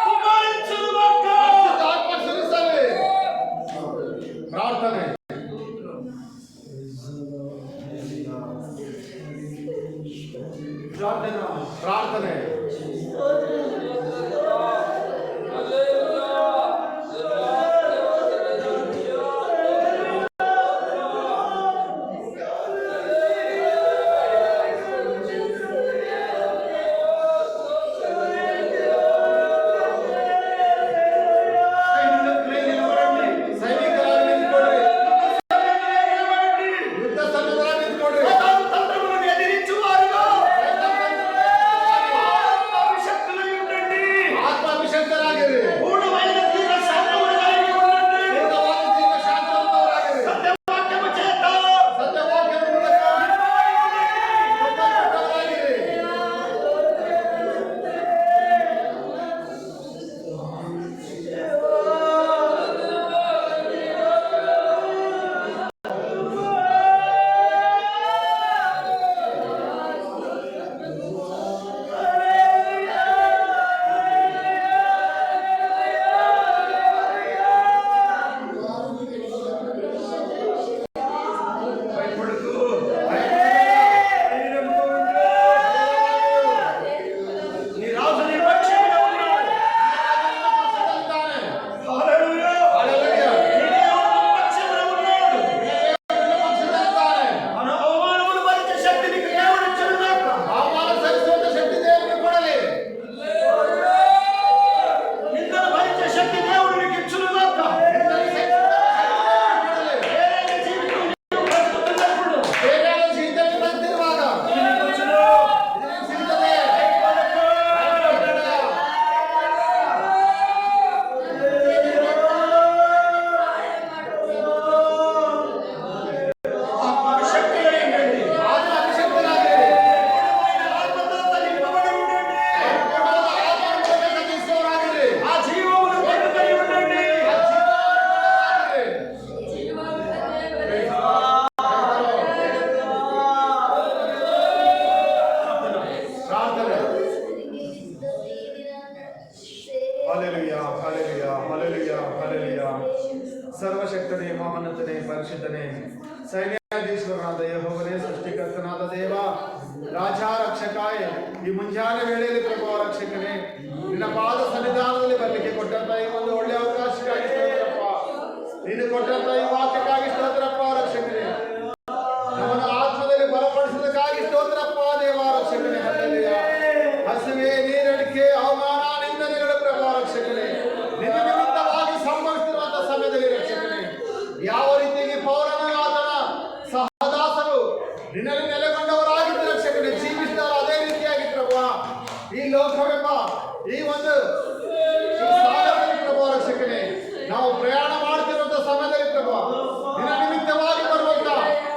కుమారించునుగాక. ಆತ್ಮ ಸುರಿಸಲಿ. ಪ್ರಾರ್ಥನೆ ಪ್ರಾರ್ಥನೆ ಸೈನಿಕರಾಗಿ ನಿಂತ್ಕೊಡ್ರಿ. ಯುದ್ಧ ಸನ್ನದ್ಧರಾಗಿ ನಿಂತ್ಕೊಡ್ರಿ. తంత్రములను ఎదిరించువారుగా అభిషక్తులై ఉండండి. ಆತ್ಮಾಭಿಷೇಕರಾಗಿರಿ. పూర్ణమైన తీవ్ర శాంతములు కలిగి ఉండండి. ಪೂರ್ಣವಾದ ಜೀವ ಶಾಂತವಂತರಾಗಿರಿ. సత్యవాక్యము చేత ಸತ್ಯವಾಕ್ಯದ ಮೂಲಕ ಕೃತಜ್ಞರಾಗಿರಿ. హల్లెలూయా హల్లెలూయా హల్లెలూయా హల్లెలూయా. ಸರ್ವಶಕ್ತನೇ, ಮಹಾನತನೇ, ಪರಿಶುದ್ಧನೇ, ಸೈನ್ಯಾಧೀಶ್ವರನಾದ ಯೆಹೋವನೇ, ಸೃಷ್ಟಿಕರ್ತನಾದ ದೇವ, ರಾಜ ರಕ್ಷಕಾಯ, ಈ ಮುಂಜಾನೆ ವೇಳೆಯಲ್ಲಿ ಪ್ರಭು ರಕ್ಷಕನೇ, ನಿನ್ನ ಪಾದ ಸನ್ನಿಧಾನದಲ್ಲಿ ಬರಲಿಕ್ಕೆ ಕೊಟ್ಟಂತ ಈ ಒಂದು ಒಳ್ಳೆಯ ಅವಕಾಶಕ್ಕಾಗಿ ಸ್ತೋತ್ರಪ್ಪ. ನೀನು ಕೊಟ್ಟಂತ ಈ ವಾಕ್ಯಕ್ಕಾಗಿ ಸ್ತೋತ್ರಪ್ಪ ರಕ್ಷಕನೇ. ನಮ್ಮನ್ನು ಆತ್ಮದಲ್ಲಿ ಬಲಪಡಿಸೋದಕ್ಕಾಗಿ ಸ್ತೋತ್ರಪ್ಪ ದೇವ ರಕ್ಷಕನೇ. ಹಲ್ಲೆಲೂಯಾ. ಹಸಿವೆ, ನೀರಡಿಕೆ, ಅವಮಾನ, ನಿಂದನೆಗಳ ಪ್ರಭು ರಕ್ಷಕನೇ, ನಿನ್ನ ನಿಮಿತ್ತವಾಗಿ ಸಂಭವಿಸಿರುವಂತಹ ಸಮಯದಲ್ಲಿ ರಕ್ಷಕನೇ, ಯಾವ ರೀತಿಯಾಗಿ ಪೌರನ ಆತನ ಸಹದಾಸರು ನಿನ್ನಲ್ಲಿ ನೆಲೆಗೊಂಡವರಾಗಿದ್ದ ರಕ್ಷಕನೇ, ಜೀವಿಸಿದವರು ಅದೇ ರೀತಿಯಾಗಿ ಪ್ರಭು ಈ ಲೋಕವೆಂಬ ಈ ಒಂದು ಸಾಗರದಲ್ಲಿ ಪ್ರಭು ರಕ್ಷಕನೇ, ನಾವು ಪ್ರಯಾಣ ಮಾಡ್ತಿರುವಂತಹ ಸಮಯದಲ್ಲಿ ಪ್ರಭು ನಿನ್ನ ನಿಮಿತ್ತವಾಗಿ ಬರುವಂತ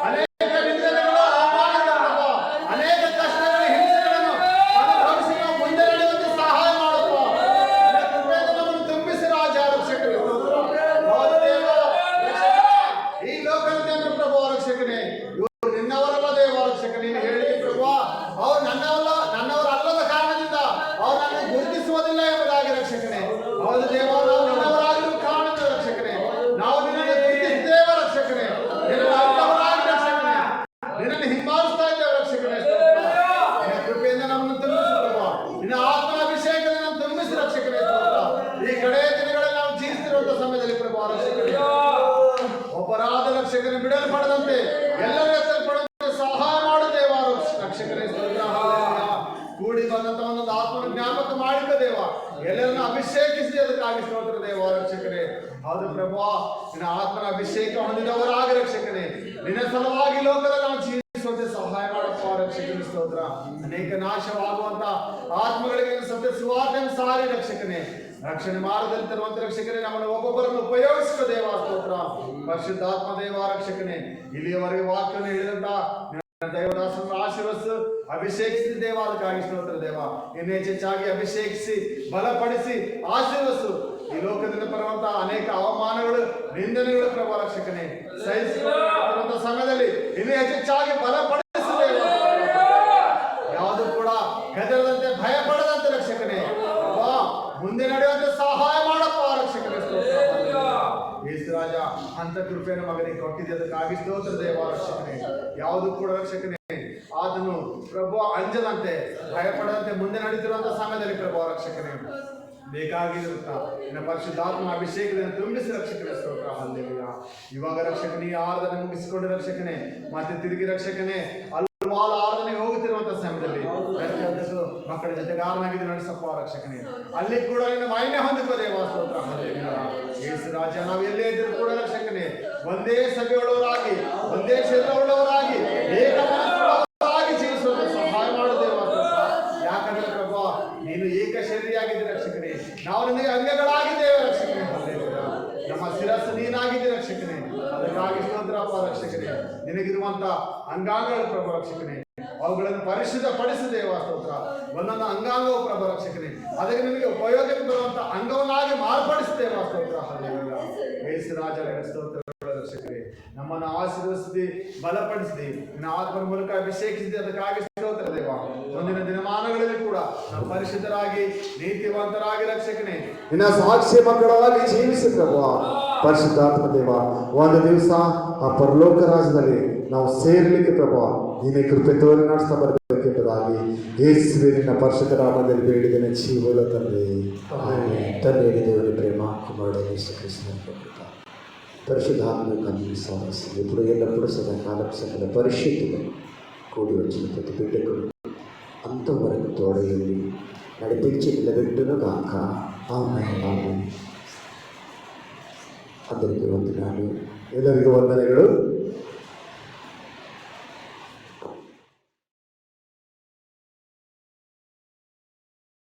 ಅನೇಕ ನಿಂದನೆಗಳು, ಅವಮಾನಗಳು ಪ್ರಭು, ಅನೇಕ ಕಷ್ಟಗಳ ಹಿಂಸೆಗಳನ್ನು ಅನುಭವಿಸಿ ನಾವು ಮುಂದೆ ನಡೆಯುವಂತೆ ಸಹಾಯ ಮಾಡಪ್ಪ. ನಿನ್ನ ಕೃಪೆಯಿಂದ ನಮ್ಮನ್ನು ತುಂಬಿಸಿ ರಾಜ ರಕ್ಷಕನೇ. ಹೌದು ದೇವ ರಕ್ಷಕನೇ, ಈ ಲೋಕದ ಜನರು ಪ್ರಭು ರಕ್ಷಕನೇ, ಇವರು ನಿನ್ನವರಲ್ಲ ದೇವ ರಕ್ಷಕನೇ. ನೀನು ಹೇಳಿದೆ ಪ್ರಭು, ಅವ್ರು ನನ್ನವರಲ್ಲದ ಕಾರಣದಿಂದ ಅವ್ರು ನನ್ನನ್ನು ಗುರುತಿಸುವುದಿಲ್ಲ ಎಂಬುದಾಗಿ ರಕ್ಷಕನೇ. ಹೌದು ದೇವ, ನಾವು ನಿನ್ನವರಾಗಿರುವ ಕಾರಣದ ರಕ್ಷಕನೇ, ನಾವು ನಿನ್ನನ್ನು ಗುರುತಿಸಿದ್ದೇವೆ ರಕ್ಷಕನೇ, ನಿನ್ನನ್ನು ಅರ್ಥವರಾಗಿ ರಕ್ಷಕನೇ, ನಿನ್ನನ್ನು ಹಿಂಬಾಲಿಸ್ತಾ ಇದ್ದೇವೆ ರಕ್ಷಕನೇ. ನಿನ್ನ ಕೃಪೆಯಿಂದ ನಮ್ಮನ್ನು ತುಂಬಿಸಿ ಪ್ರಭು, ನಿನ್ನ ಆತ್ಮ ಅಭಿಷೇಕದಿಂದ ನಮ್ಮನ್ನು ತುಂಬಿಸಿ ರಕ್ಷಕನೇ. ಈ ಕಡೆಯ ದಿನಗಳಲ್ಲಿ ನಾವು ಜೀವಿಸುತ್ತಿರುವಂತಹ ಸಮಯದಲ್ಲಿ ಪ್ರಭು ರಕ್ಷಕನೇ, ಒಬ್ಬರಾದ ರಕ್ಷಕನೇ ಬಿಡಲು ಪಡೆದಂತೆ ಎಲ್ಲರೂ ಎತ್ತಲ್ಪಡುವಂತೆ ಸಹಾಯ ಮಾಡುತ್ತೇವ ರಕ್ಷಕನೇ. ಕೂಡಿ ಬಂದಂತ ಒಂದೊಂದು ಆತ್ಮನ ಜ್ಞಾಪಕ ಮಾಡಿಕ ದೇವ, ಎಲ್ಲರನ್ನ ಅಭಿಷೇಕಿಸಿ ಅದಕ್ಕಾಗಿ ಸ್ತೋತ್ರ ದೇವ ರಕ್ಷಕನೇ. ಹೌದು ಪ್ರಭು, ನಿನ್ನ ಆತ್ಮನ ಅಭಿಷೇಕ ಹೊಂದಿದವರಾಗಿ ರಕ್ಷಕನೇ, ನಿನ್ನ ಸಲುವಾಗಿ ಲೋಕದಲ್ಲಿ ನಾವು ಜೀವಿಸುವಂತೆ ಸಹಾಯ ಮಾಡಪ್ಪ ರಕ್ಷಕನೇ. ಸ್ತೋತ್ರ. ಅನೇಕ ನಾಶವಾಗುವಂತ ಆತ್ಮಗಳಿಗೆ ಸತ್ಯ ಸುವಾರ್ತೆಯನ್ನು ಸಾರಿ ರಕ್ಷಕನೇ, ರಕ್ಷಣೆ ಮಾರ್ಗದಲ್ಲಿ ತರುವಂತ ರಕ್ಷಕನೇ, ನಮ್ಮನ್ನು ಒಬ್ಬೊಬ್ಬರನ್ನು ಉಪಯೋಗಿಸುವ ದೇವ ಸ್ತೋತ್ರ. ಪರಿಶುದ್ಧಾತ್ಮ ದೇವ ರಕ್ಷಕನೇ, ಇಲ್ಲಿಯವರೆಗೆ ವಾಕ್ಯವನ್ನು ಹೇಳಿದಂತ ದೈವದಾಸರನ್ನು ಆಶೀರ್ವದಿಸು, ಅಭಿಷೇಕಿಸಿ ದೇವ, ಅದಕ್ಕಾಗಿ ಸ್ತೋತ್ರ ದೇವ. ಇನ್ನು ಹೆಚ್ಚೆಚ್ಚಾಗಿ ಅಭಿಷೇಕಿಸಿ ಬಲಪಡಿಸಿ ಆಶೀರ್ವದಿಸು. ಈ ಲೋಕದಿಂದ ಬರುವಂತಹ ಅನೇಕ ಅವಮಾನಗಳು, ನಿಂದನೆಗಳು ಪ್ರಭು ರಕ್ಷಕನೇ, ಸಹಿಸಿಕೊಳ್ಳುವಂತ ಸಮಯದಲ್ಲಿ ಇನ್ನು ಹೆಚ್ಚೆಚ್ಚಾಗಿ ಬಲಪಡಿಸು ದೇವ. ಯಾವುದು ಕೂಡ ಹೆದರದಂತೆ, ಭಯ ಪಡದಂತೆ ರಕ್ಷಕನೇ ಮುಂದೆ ನಡೆಯುವಂತೆ ಸಹಾಯ ಮಾಡಪ್ಪ ರಕ್ಷಕನೇ. ಸ್ತೋತ್ರ. ಯೇಸು ರಾಜ, ಅಂತ ಕೃಪೆಯನ್ನು ಮಗನಿಗೆ ಕೊಟ್ಟಿದೆ, ಅದಕ್ಕಾಗಿ ಸ್ತೋತ್ರ ದೇವ ರಕ್ಷಕನೇ. ಯಾವುದು ಕೂಡ ರಕ್ಷಕನೇ ಆತನು ಪ್ರಭು ಅಂಜದಂತೆ, ಭಯಪಡದಂತೆ ಮುಂದೆ ನಡೀತಿರುವಂತಹ ಸಮಯದಲ್ಲಿ ಪ್ರಭು ರಕ್ಷಕನೇ ಬೇಕಾಗಿರುತ್ತ ನಿನ್ನ ಪರಿಶುದ್ಧಾತ್ಮ ಅಭಿಷೇಕದಿಂದ ತುಂಬಿಸಿ ರಕ್ಷಕನೇ. ಸ್ತೋತ್ರ. ಹಲ್ಲೆಲೂಯಾ. ಇವಾಗ ರಕ್ಷಕನೇ ಆರಾಧನೆ ಮುಗಿಸಿಕೊಂಡು ರಕ್ಷಕನೇ, ಮತ್ತೆ ತಿರುಗಿ ರಕ್ಷಕನೇ ಹಲವಾರು ಆರಾಧನೆಗೆ ಹೋಗುತ್ತಿರುವಂತಹ ಸಮಯದಲ್ಲಿ ಮಕ್ಕಳ ಜೊತೆಗೆ ಆರಾಮಾಗಿ ನಡೆಸಪ್ಪ ರಕ್ಷಕನೇ, ಅಲ್ಲಿ ಕೂಡ ನಿನ್ನ ಮಹಿಮೆ ಹೊಂದಿಕೋ ದೇವ. ಸ್ತೋತ್ರ. ಹಲ್ಲೆಲೂಯಾ. ಯೇಸು ರಾಜ, ನಾವು ಎಲ್ಲೇ ಇದ್ದರೂ ಕೂಡ ರಕ್ಷಕನೇ ಒಂದೇ ಸಭೆಯುಳ್ಳವರಾಗಿ, ಒಂದೇ ಕ್ಷೇತ್ರವುಳ್ಳವರಾಗಿ, ಏಕ ಮನಸ್ಸುಳ್ಳವರಾಗಿ ಜೀವಿಸುವಂತೆ ಸಹಾಯ ಮಾಡು ದೇವ. ಯಾಕಂದ್ರೆ ಪ್ರಭು ನೀನು ಏಕ ಶರೀರಿಯಾಗಿದ್ದೆ ರಕ್ಷಕನೇ, ನಾವು ನಿನಗೆ ಅಂಗಗಳಾಗಿದ್ದೇವೆ ರಕ್ಷಕನೇ. ಹಲ್ಲೆಲೂಯಾ. ನಮ್ಮ ಶಿರಸ್ಸು ನೀನಾಗಿದ್ದೆ ರಕ್ಷಕನೇ, ಅದಕ್ಕಾಗಿ ಸ್ತೋತ್ರಪ್ಪ ರಕ್ಷಕನೇ. ನಿನಗಿರುವಂತ ಅಂಗಾಂಗಗಳು ಪ್ರಭು ರಕ್ಷಕನೇ, ಅವುಗಳನ್ನು ಪರಿಶುದ್ಧ ಪಡಿಸಿದೇವ. ಸ್ತೋತ್ರ. ಒಂದೊಂದು ಅಂಗಾಂಗವು ಪ್ರಭು ರಕ್ಷಕನೇ, ಅದಕ್ಕೆ ನಿಮಗೆ ಉಪಯೋಗಕ್ಕೆ ಬರುವಂತ ಅಂಗವನ್ನಾಗಿ ಮಾರ್ಪಡಿಸುತ್ತೇವೆ. ಸ್ತೋತ್ರ. ಹಲ್ಲೆಲೂಯಾ. ಯೇಸು ರಾಜರ ಸ್ತೋತ್ರ ರಕ್ಷಕರೇ, ನಮ್ಮನ್ನು ಆಶೀರ್ವದಿಸಿ ಬಲಪಡಿಸಿದೆ, ನಿನ್ನ ಆತ್ಮನ ಮೂಲಕ ಅಭಿಷೇಕಿಸಿದೆ, ಅದಕ್ಕಾಗಿ ಸ್ತೋತ್ರ ದೇವ. ಮುಂದಿನ ದಿನಮಾನಗಳಲ್ಲಿ ಕೂಡ ನಾವು ಪರಿಶುದ್ಧರಾಗಿ ನೀತಿವಂತರಾಗಿ ರಕ್ಷಕನೇ ನಿನ್ನ ಸಾಕ್ಷಿ ಮಕ್ಕಳಾಗಿ ಜೀವಿಸಿ ಪ್ರಭು ಪರಿಶುದ್ಧಾತ್ಮ ದೇವ. ಒಂದು ದಿವಸ ಆ ಪರಲೋಕ ರಾಜ್ಯದಲ್ಲಿ ನಾವು ಸೇರ್ಲಿಕ್ಕೆ ಪ್ರಭು ನೀನೇ ಕೃಪೆ ತೋರಿ ನಡೆಸ್ತಾ ಬರಬೇಕೆಂಬುದಾಗಿ ಯೇಸುವೆ ನಿನ್ನ ಪರಿಶುದ್ಧ ನಾಮದಲ್ಲಿ ಬೇಡಿದನೆ ಜೀವದ ತಂದೆ. ತಂದೆ ದೇವರ ಪ್ರೇಮ, ಕುಮಾರನೇ ಯೇಸು ಕ್ರಿಸ್ತನ ಕೃಪೆ, ಪರಿಶುದ್ಧಾತ್ಮಕ ವಿಶ್ವಾಸ ఇప్పుడు ఎల్లప్పుడూ సదాకాలం సకల పరిశుద్ధులు కూడి వచ్చిన ప్రతి బిడ్డకు అంతవరకు తోడయండి నడిపించి నిలబెట్టును గాక. ఆమేన్. అందరికీ వందనాలు. ಎಲ್ಲರಿಗೂ ವಂದನೆಗಳು.